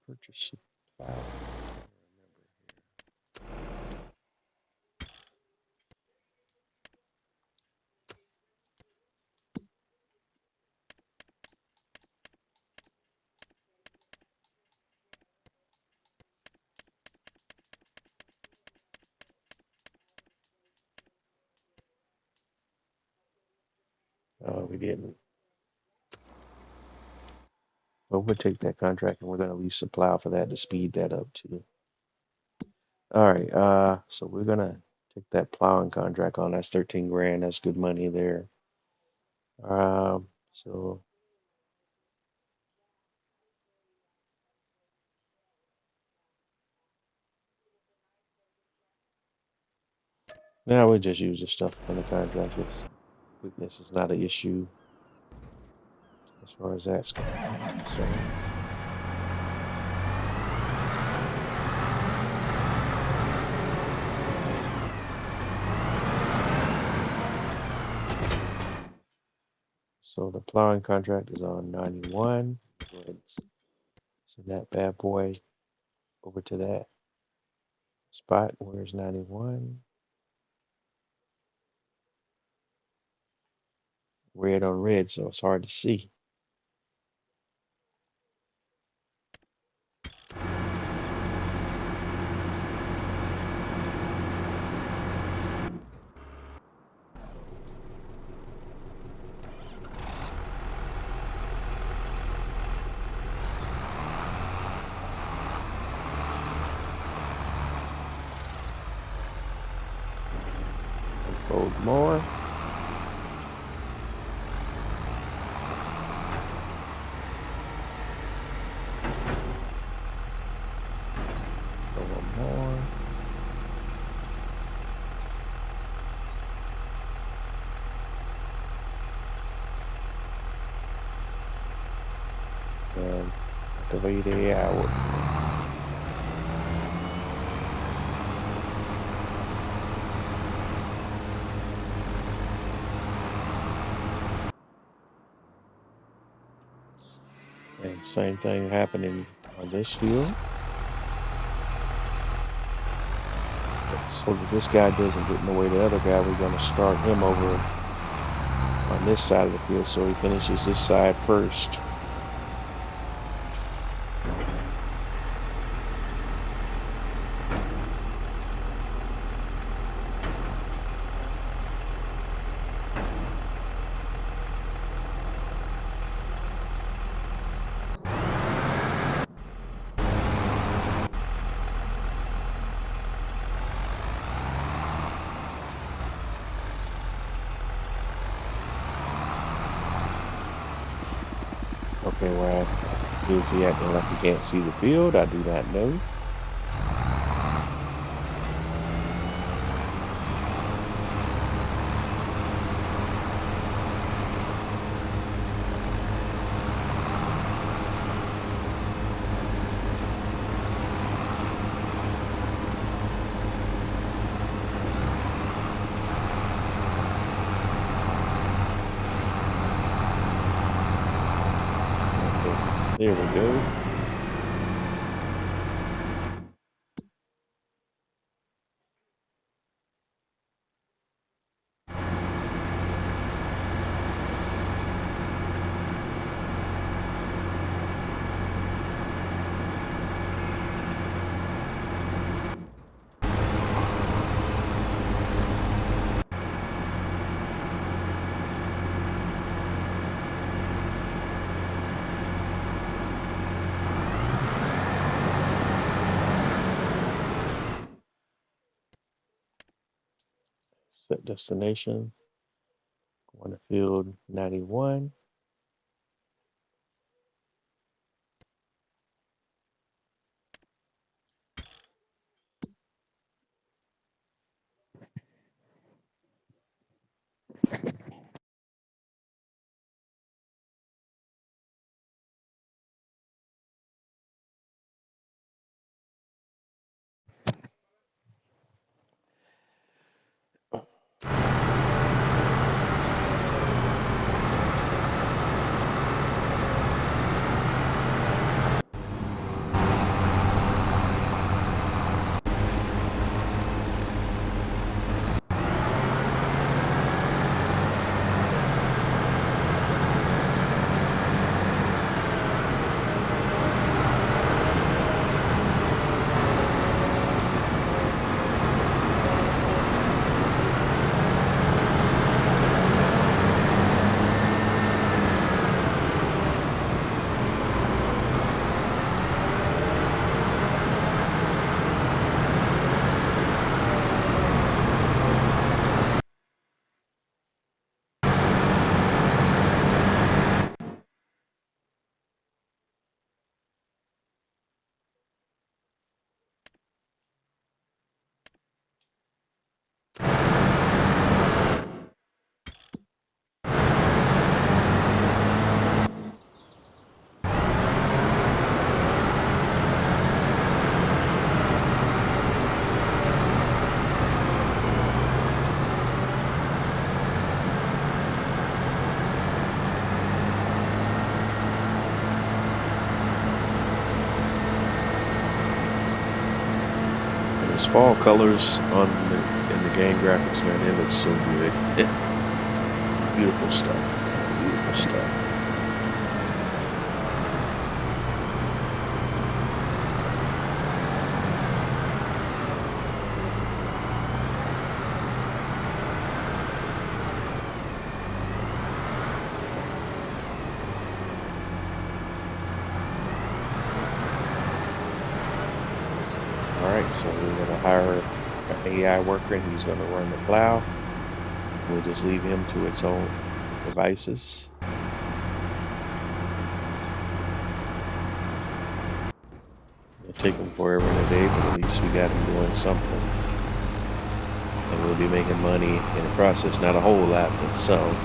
purchase a plow. We didn't. But we'll take that contract and we're going to lease a plow for that to speed that up too. All right. So we're going to take that plowing contract on. That's 13 grand. That's good money there. So now we'll just use the stuff from the contract. Weakness is not an issue as far as that's concerned. So the plowing contract is on 91. Go ahead and send that bad boy over to that spot. Where's 91? Red on red, so it's hard to see. Unfold more. One more. And activate the hour. And same thing happening on this field. So that this guy doesn't get in the way of the other guy, we're going to start him over on this side of the field so he finishes this side first. Okay, why is he acting like he can't see the field? I do not know. There we go. Set destination. Going to field 91. His fall colors in the game graphics, man, they look so good. Beautiful stuff. Beautiful stuff. All right, so we're going to hire an AI worker, and he's going to run the plow. We'll just leave him to its own devices. It'll take him forever and a day, but at least we got him doing something. And we'll be making money in the process. Not a whole lot, but some.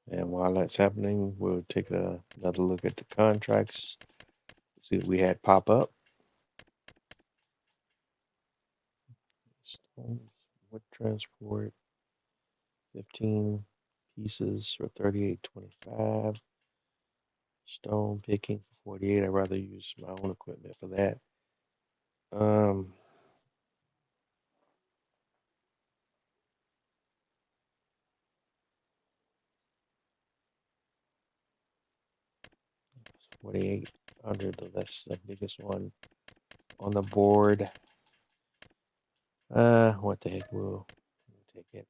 And while that's happening, we'll take another look at the contracts, see what we had pop up. Wood transport, 15 pieces for 38.25. Stone picking for 48. I'd rather use my own equipment for that. 4,800, that's the biggest one on the board. What the heck, we'll take it.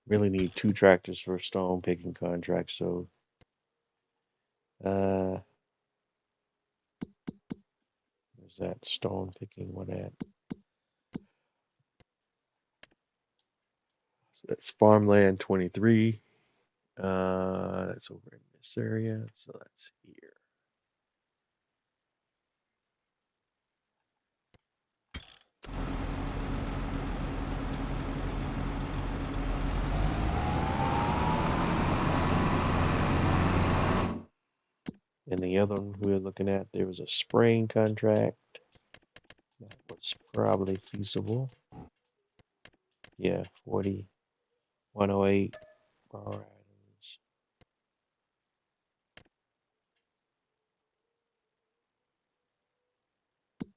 Really need 2 tractors for a stone picking contract, so there's that stone picking one at. So that's farmland 23. That's over in this area, so that's here. And the other one we were looking at, there was a spraying contract that was probably feasible. Yeah, 4108 power items.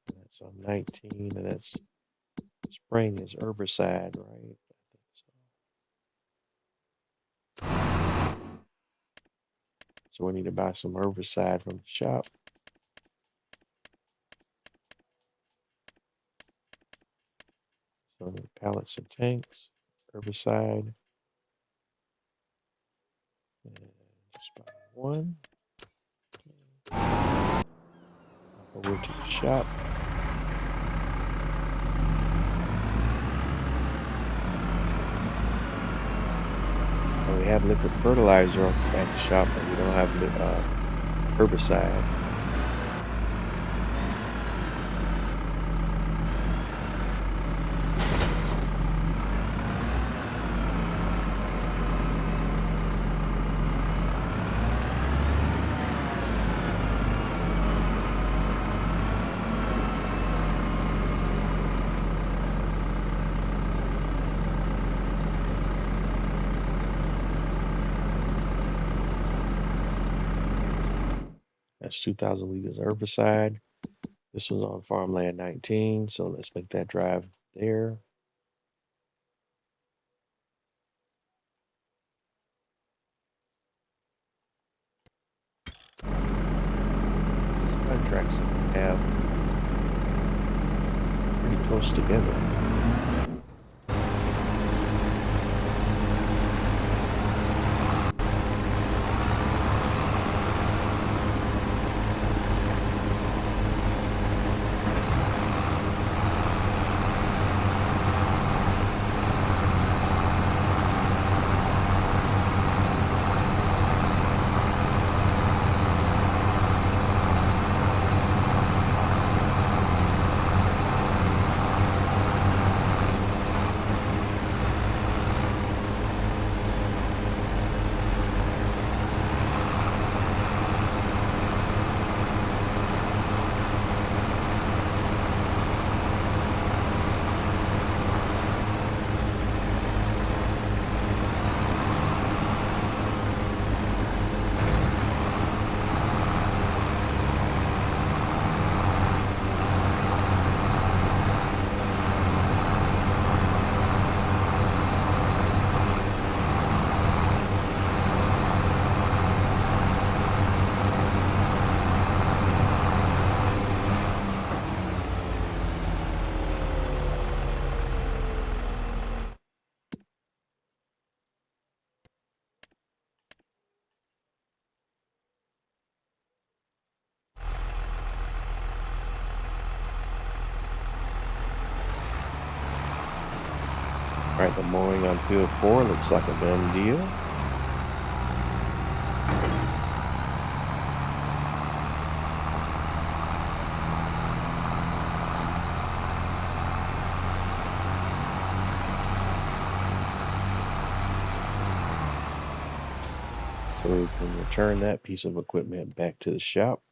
That's on 19, and that's spraying is herbicide, right? So we need to buy some herbicide from the shop. So pallets and tanks, herbicide, and just buy one. Hop over to the shop. And we have liquid fertilizer at the shop, but we don't have herbicide. That's 2,000 liters of herbicide. This was on farmland 19, so let's make that drive there. These contracts have pretty close together. All right, the mowing on field 4 looks like a done deal. So we can return that piece of equipment back to the shop.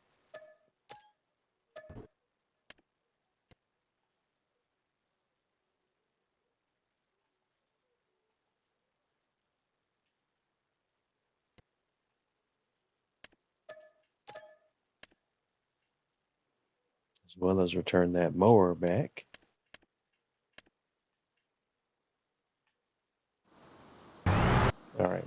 As well as return that mower back. All right.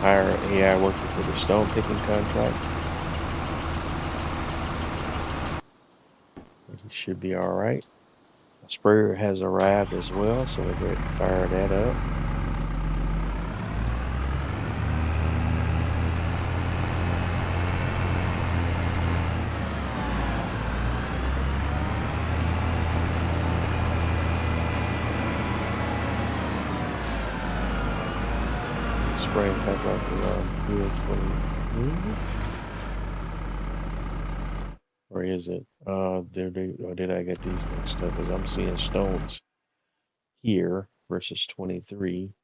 hire AI worker for the stone picking contract. He should be all right. A sprayer has arrived as well, so we'll go ahead and fire that up. Spraying contract is on field 23. Or is it? Or did I get these mixed up? Because I'm seeing stones here versus 23.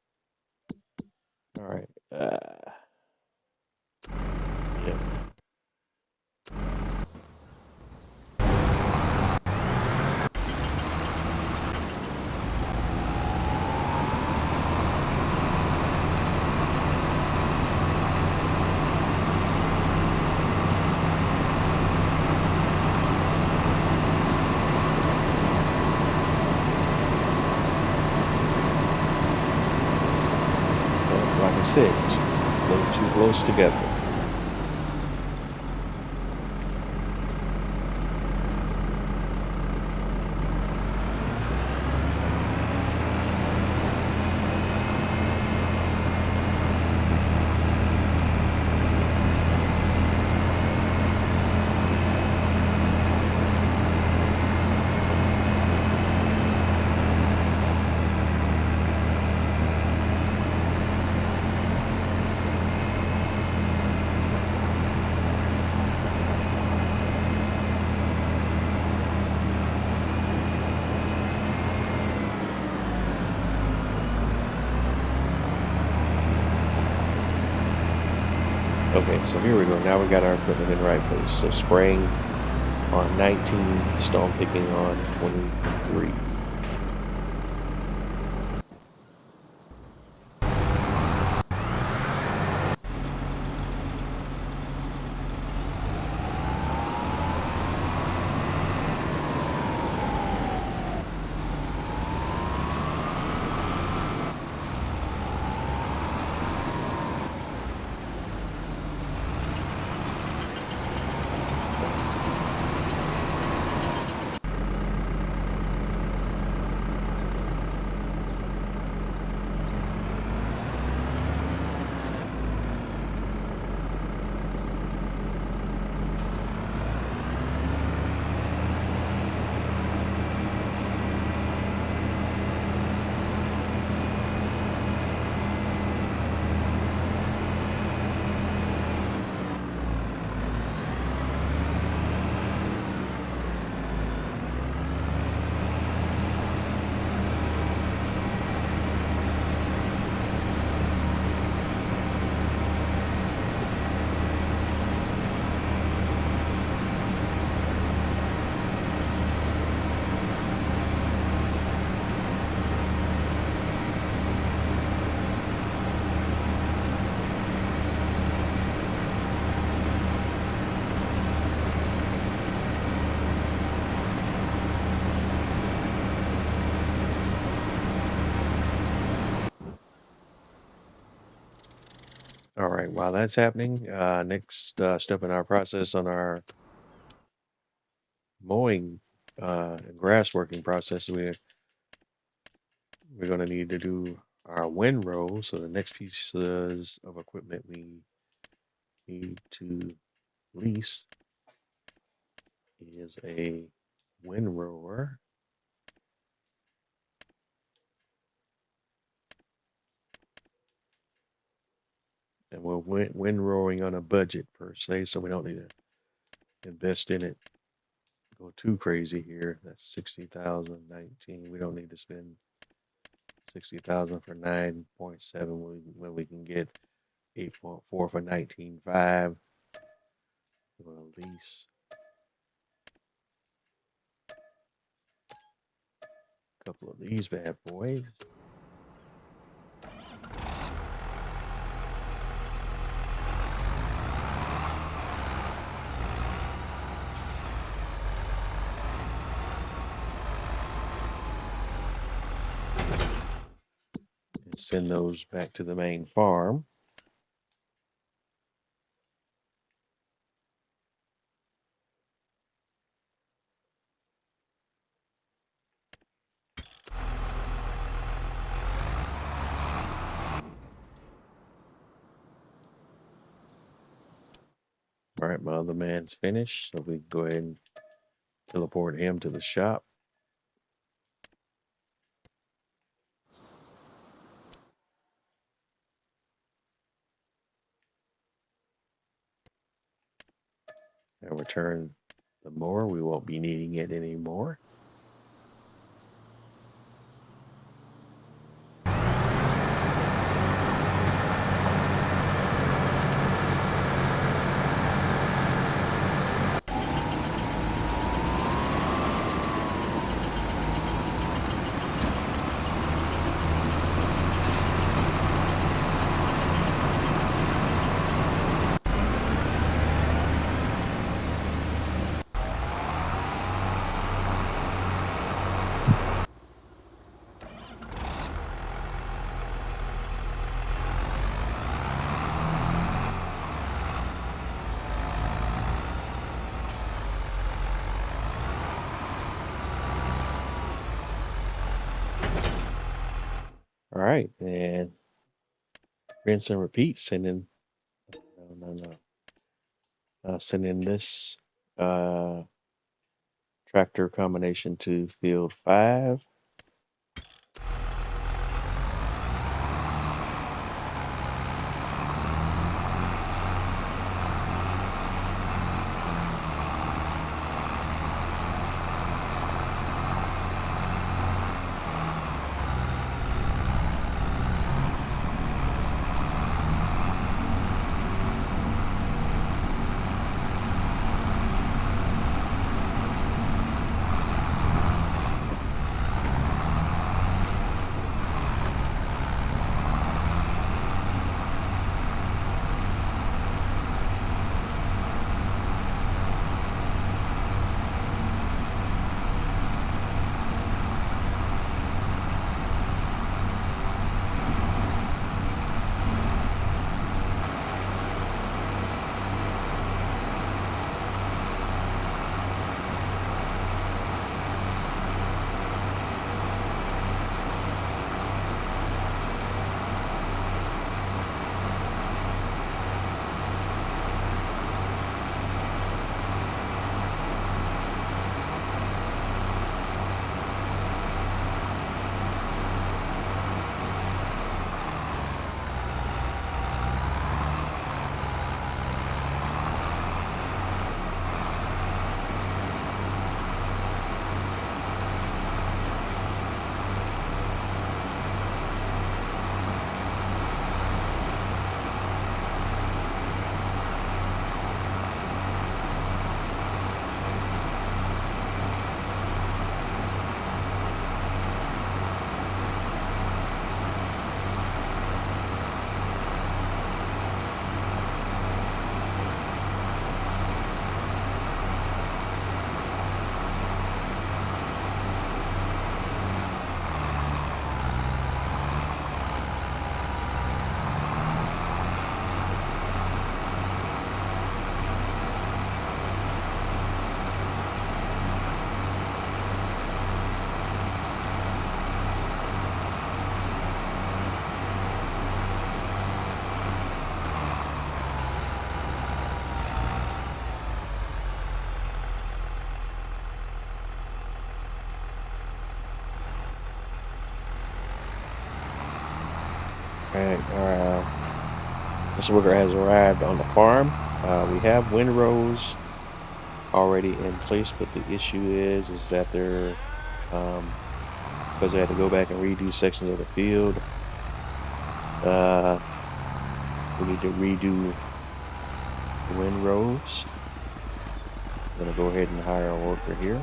All right. Yeah. Like I said, a little too close together. Okay, so here we go. Now we got our equipment in the right place. So spraying on 19, stone picking on 23. All right, while that's happening, next step in our process on our mowing and grass working process, we're going to need to do our windrow. So the next pieces of equipment we need to lease is a windrower. And we're windrowing on a budget per se, so we don't need to invest in it. Go too crazy here. That's 60,019. We don't need to spend 60,000 for 9.7 when we can get 8.4 for 19.5. We're gonna lease a couple of these bad boys. And send those back to the main farm. All right, my other man's finished, so we can go ahead and teleport him to the shop. And return the mower. We won't be needing it anymore. All right, and rinse and repeat. Sending sending this tractor combination to field 5. All right, this worker has arrived on the farm. We have windrows already in place, but the issue is that they're because they had to go back and redo sections of the field. We need to redo the windrows. I'm gonna go ahead and hire a worker here.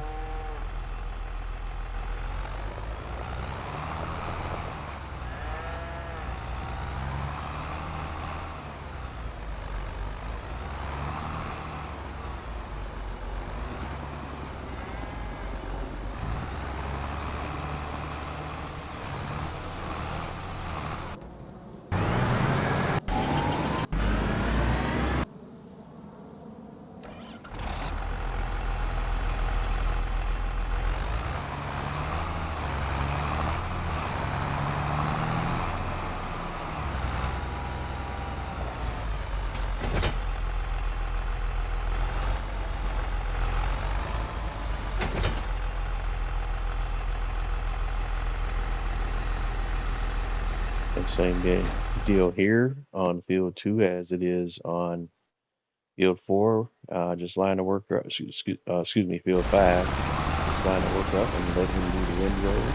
And same deal here on field 2 as it is on field 4. Just line the worker up, excuse me, field 5. Just line the worker up and let him do the windrows.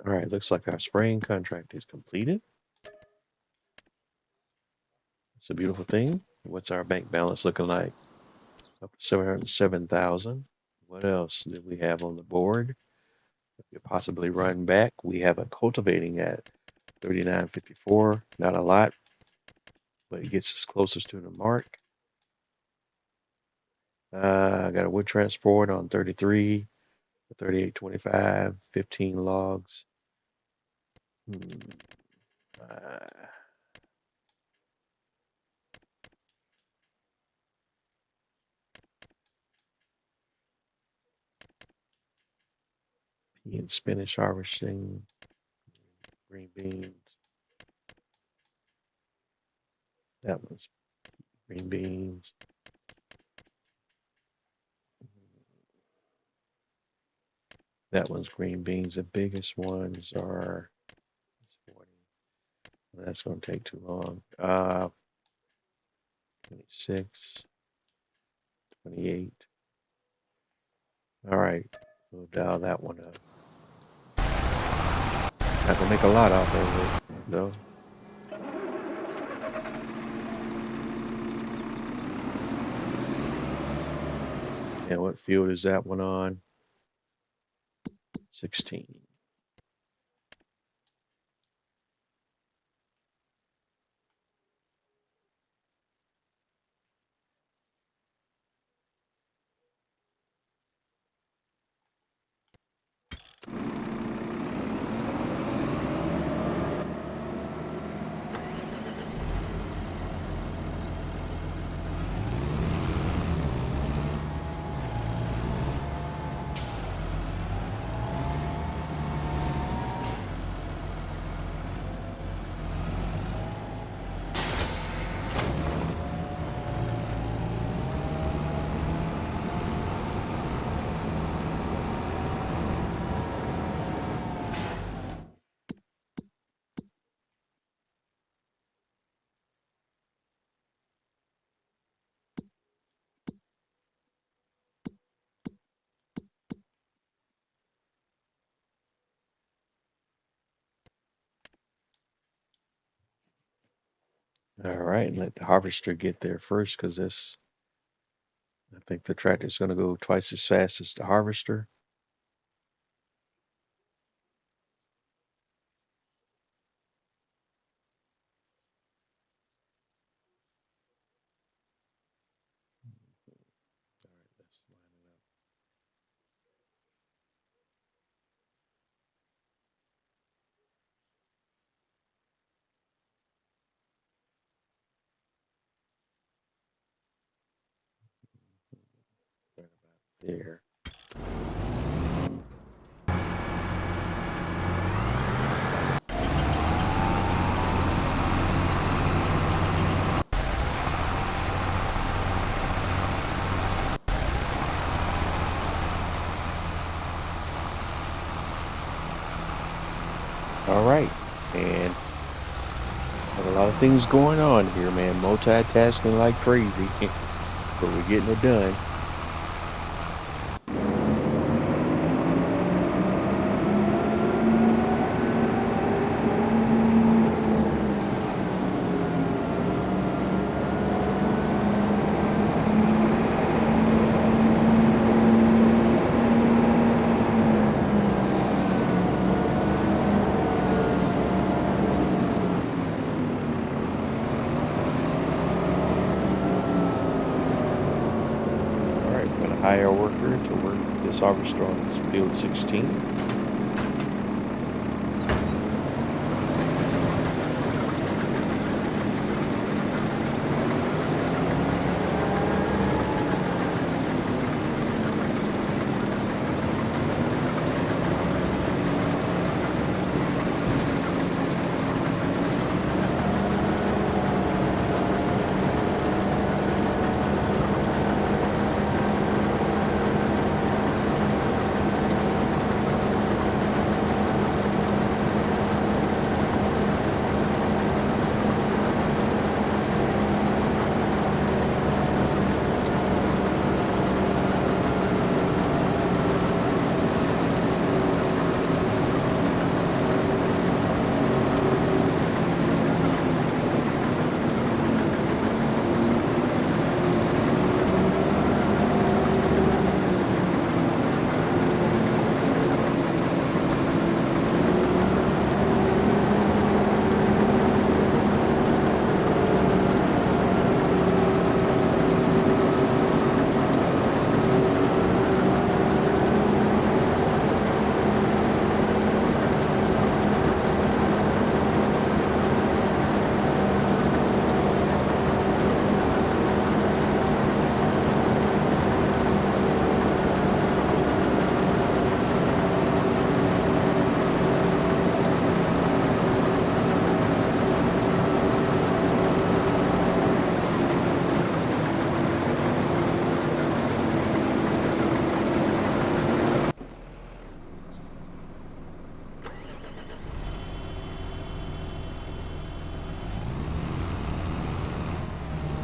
All right, looks like our spraying contract is completed. It's a beautiful thing. What's our bank balance looking like? Up to 707,000. What else did we have on the board? We could possibly run back. We have a cultivating at 39.54. Not a lot, but it gets us closest to the mark. I got a wood transport on 33, 38.25, 15 logs. Pea and spinach harvesting, green beans. That was green beans. That one's green beans. The biggest ones are 40. That's going to take too long. 26, 28. All right, we'll dial that one up. Not gonna make a lot off of it, though. And what field is that one on? 16. All right, and let the harvester get there first because this, I think the tractor's going to go twice as fast as the harvester. All right, let's line it up. Right about there. All right. and got a lot of things going on here, man. Multitasking like crazy, but we're getting it done. Hire a worker to work this harvester on field 16.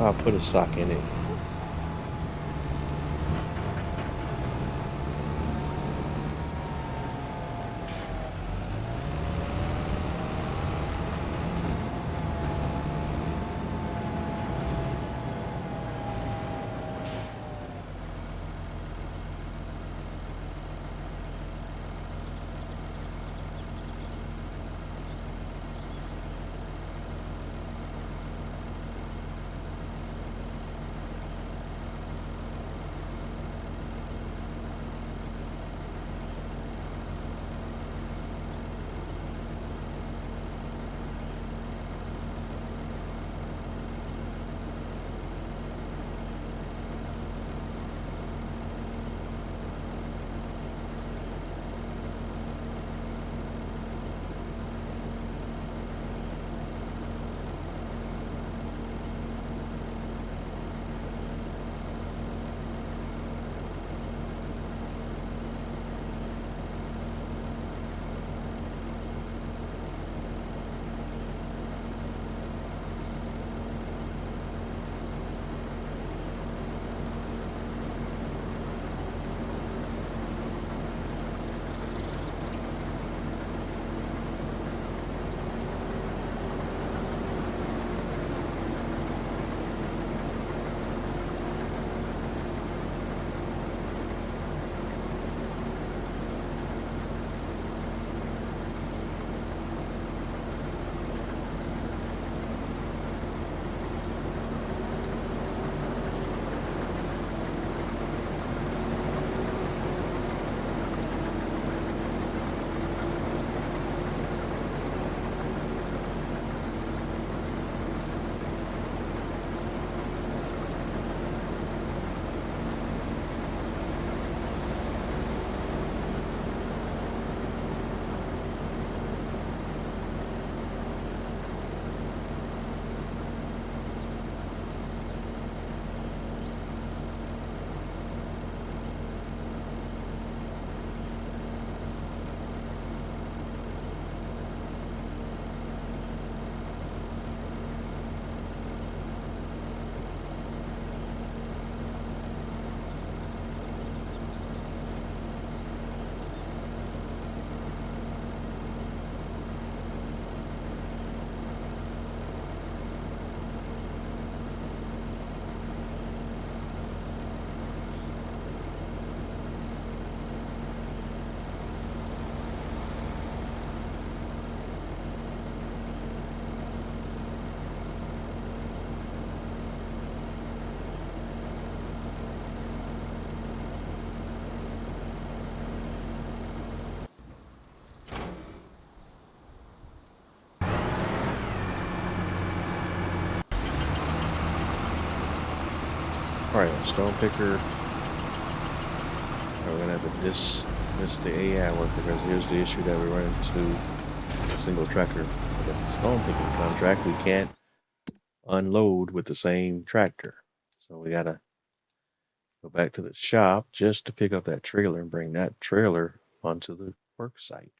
I'll put a sock in it. All right, stone picker. We're gonna have to dismiss the AI work because here's the issue that we run into a single tractor. With a stone picking contract, we can't unload with the same tractor. So we gotta go back to the shop just to pick up that trailer and bring that trailer onto the work site.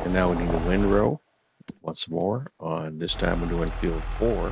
And now we need a windrow once more. On this time, we're doing field 4.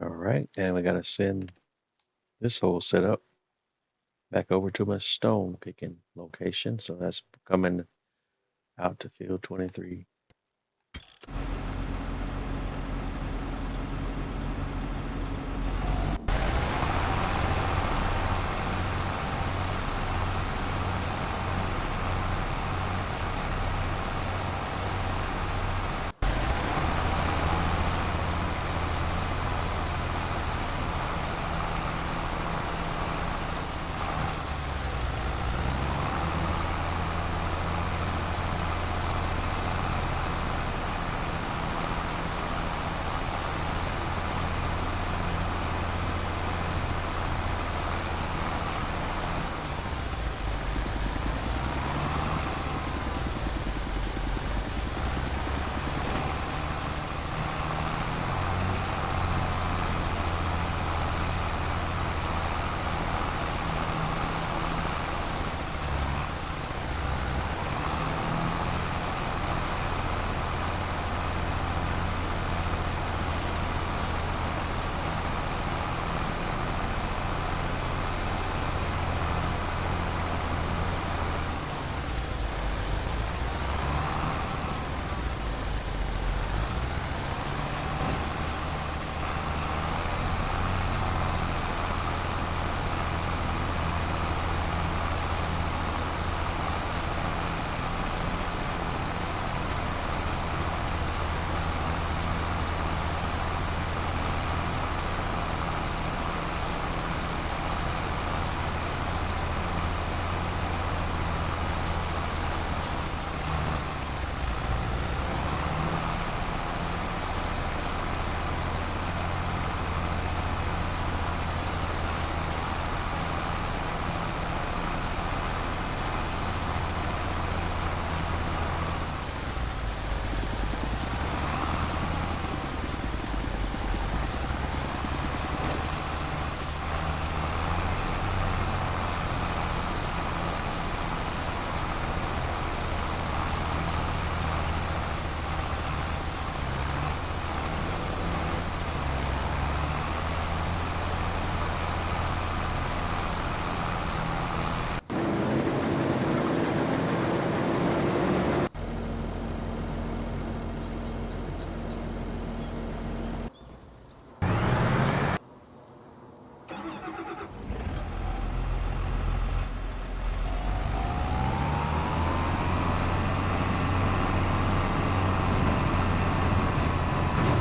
All right, and we got to send this whole setup back over to my stone picking location. So that's coming out to field 23.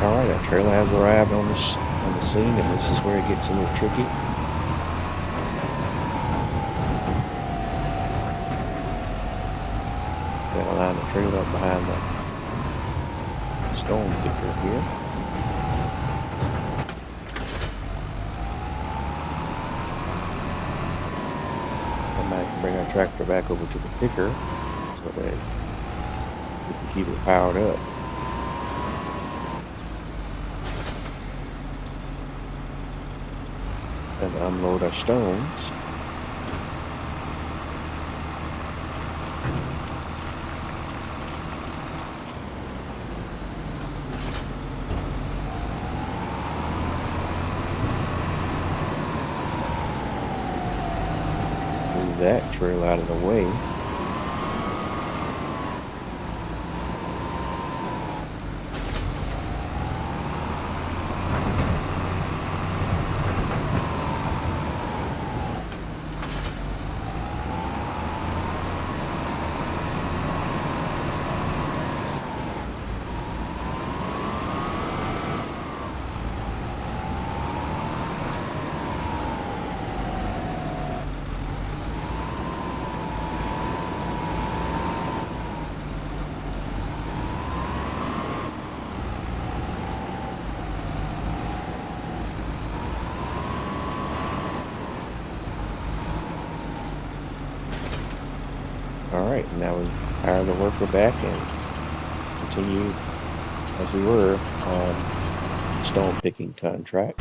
Alright, our trailer has arrived on the scene, and this is where it gets a little tricky. Gotta line the trailer up behind the stone picker here. I might bring our tractor back over to the picker so that we can keep it powered up. And unload our stones. Move that trail out of the way. Alright, now we hire the worker back and continue as we were on stone picking contract.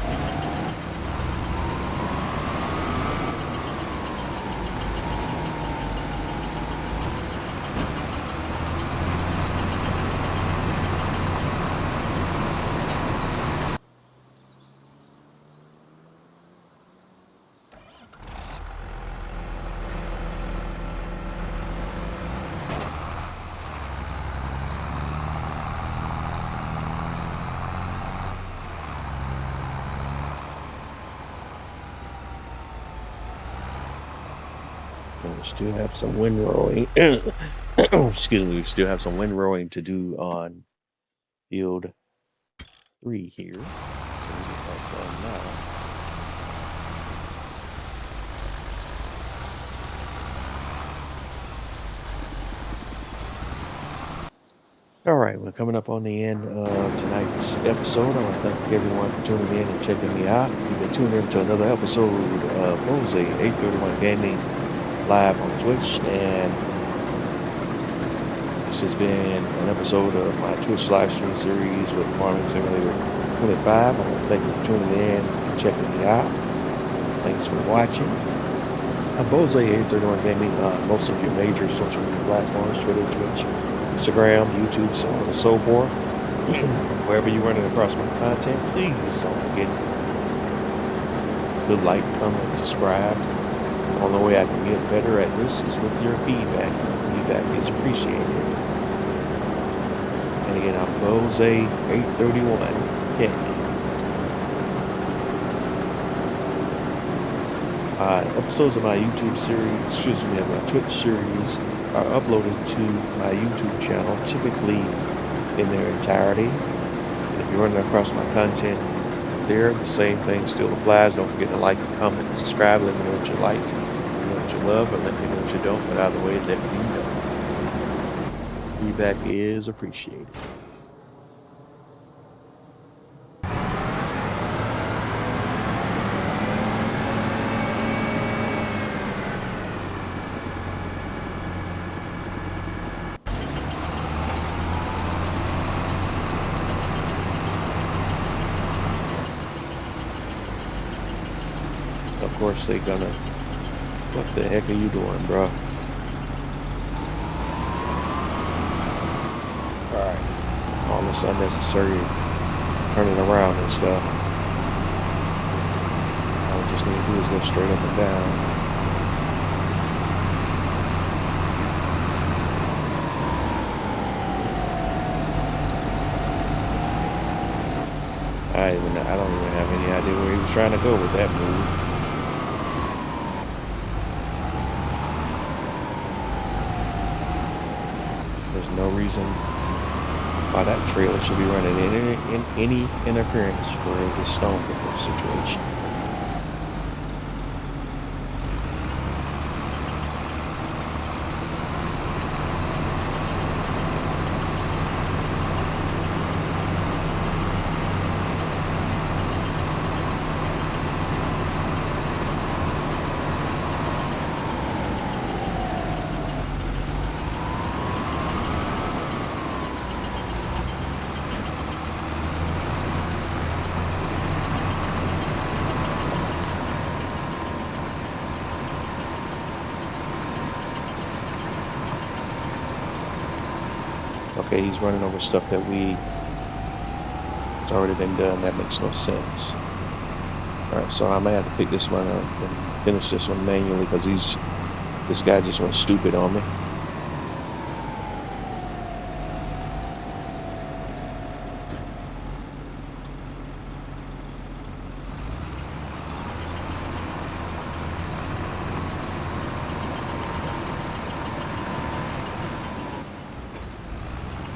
And we still have some windrowing. Excuse me, we still have some windrowing to do on field 3 here. So we get that done now. Alright, we're coming up on the end of tonight's episode. I want to thank everyone for tuning in and checking me out. You've been tuned in to another episode of Jose 831 Gaming live on Twitch, and this has been an episode of my Twitch live stream series with Farming Simulator 25. I want to thank you for tuning in and checking me out. Thanks for watching. I'm Bose 831 Gaming on most of your major social media platforms: Twitter, Twitch, Instagram, YouTube, so on and so forth. Wherever you're running across my content, please don't forget to like, comment, subscribe. The only way I can get better at this is with your feedback. Feedback is appreciated. And again, I'm Bose 831 Gaming. Episodes of my YouTube series, excuse me, of my Twitch series are uploaded to my YouTube channel, typically in their entirety. And if you're running across my content there, the same thing still applies. Don't forget to like, comment, and subscribe. Let me know what you like, let me know what you love, but let me know what you don't. But either way, let me know. Feedback is appreciated. Of course, they're gonna, what the heck are you doing, bro? Alright, all this unnecessary turning around and stuff. All we just need to do is go straight up and down. I don't even have any idea where he was trying to go with that move. There's no reason By that trailer should be running any interference for the stone pickup situation. Okay, he's running over stuff that it's already been done. That makes no sense. Alright, so I may have to pick this one up and finish this one manually because this guy just went stupid on me.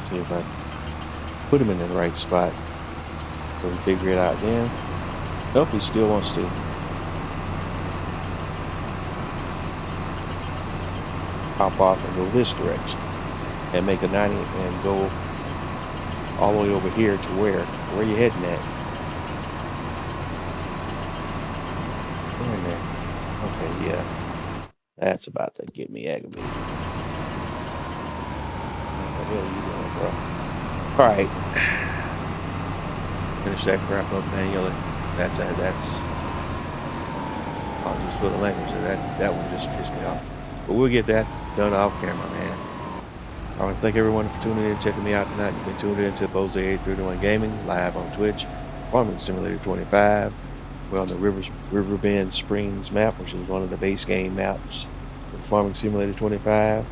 See if I put him in the right spot so we figure it out then. Nope, he still wants to. Hop off and go this direction and make a 90 and go all the way over here to where you heading at? In there. Okay, yeah. That's about to get me aggravated. What the hell are you doing, bro? Alright. Finish that crap up manually. That's apologies for the language. That one just pissed me off. But we'll get that done off camera, man. Alright, thank everyone for tuning in and checking me out tonight. You've been tuned in to Bose 831 Gaming, live on Twitch, Farming Simulator 25. We're on the Riverbend Springs map, which is one of the base game maps for Farming Simulator 25.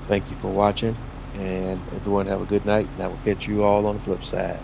Thank you for watching, and everyone have a good night, and I will catch you all on the flip side.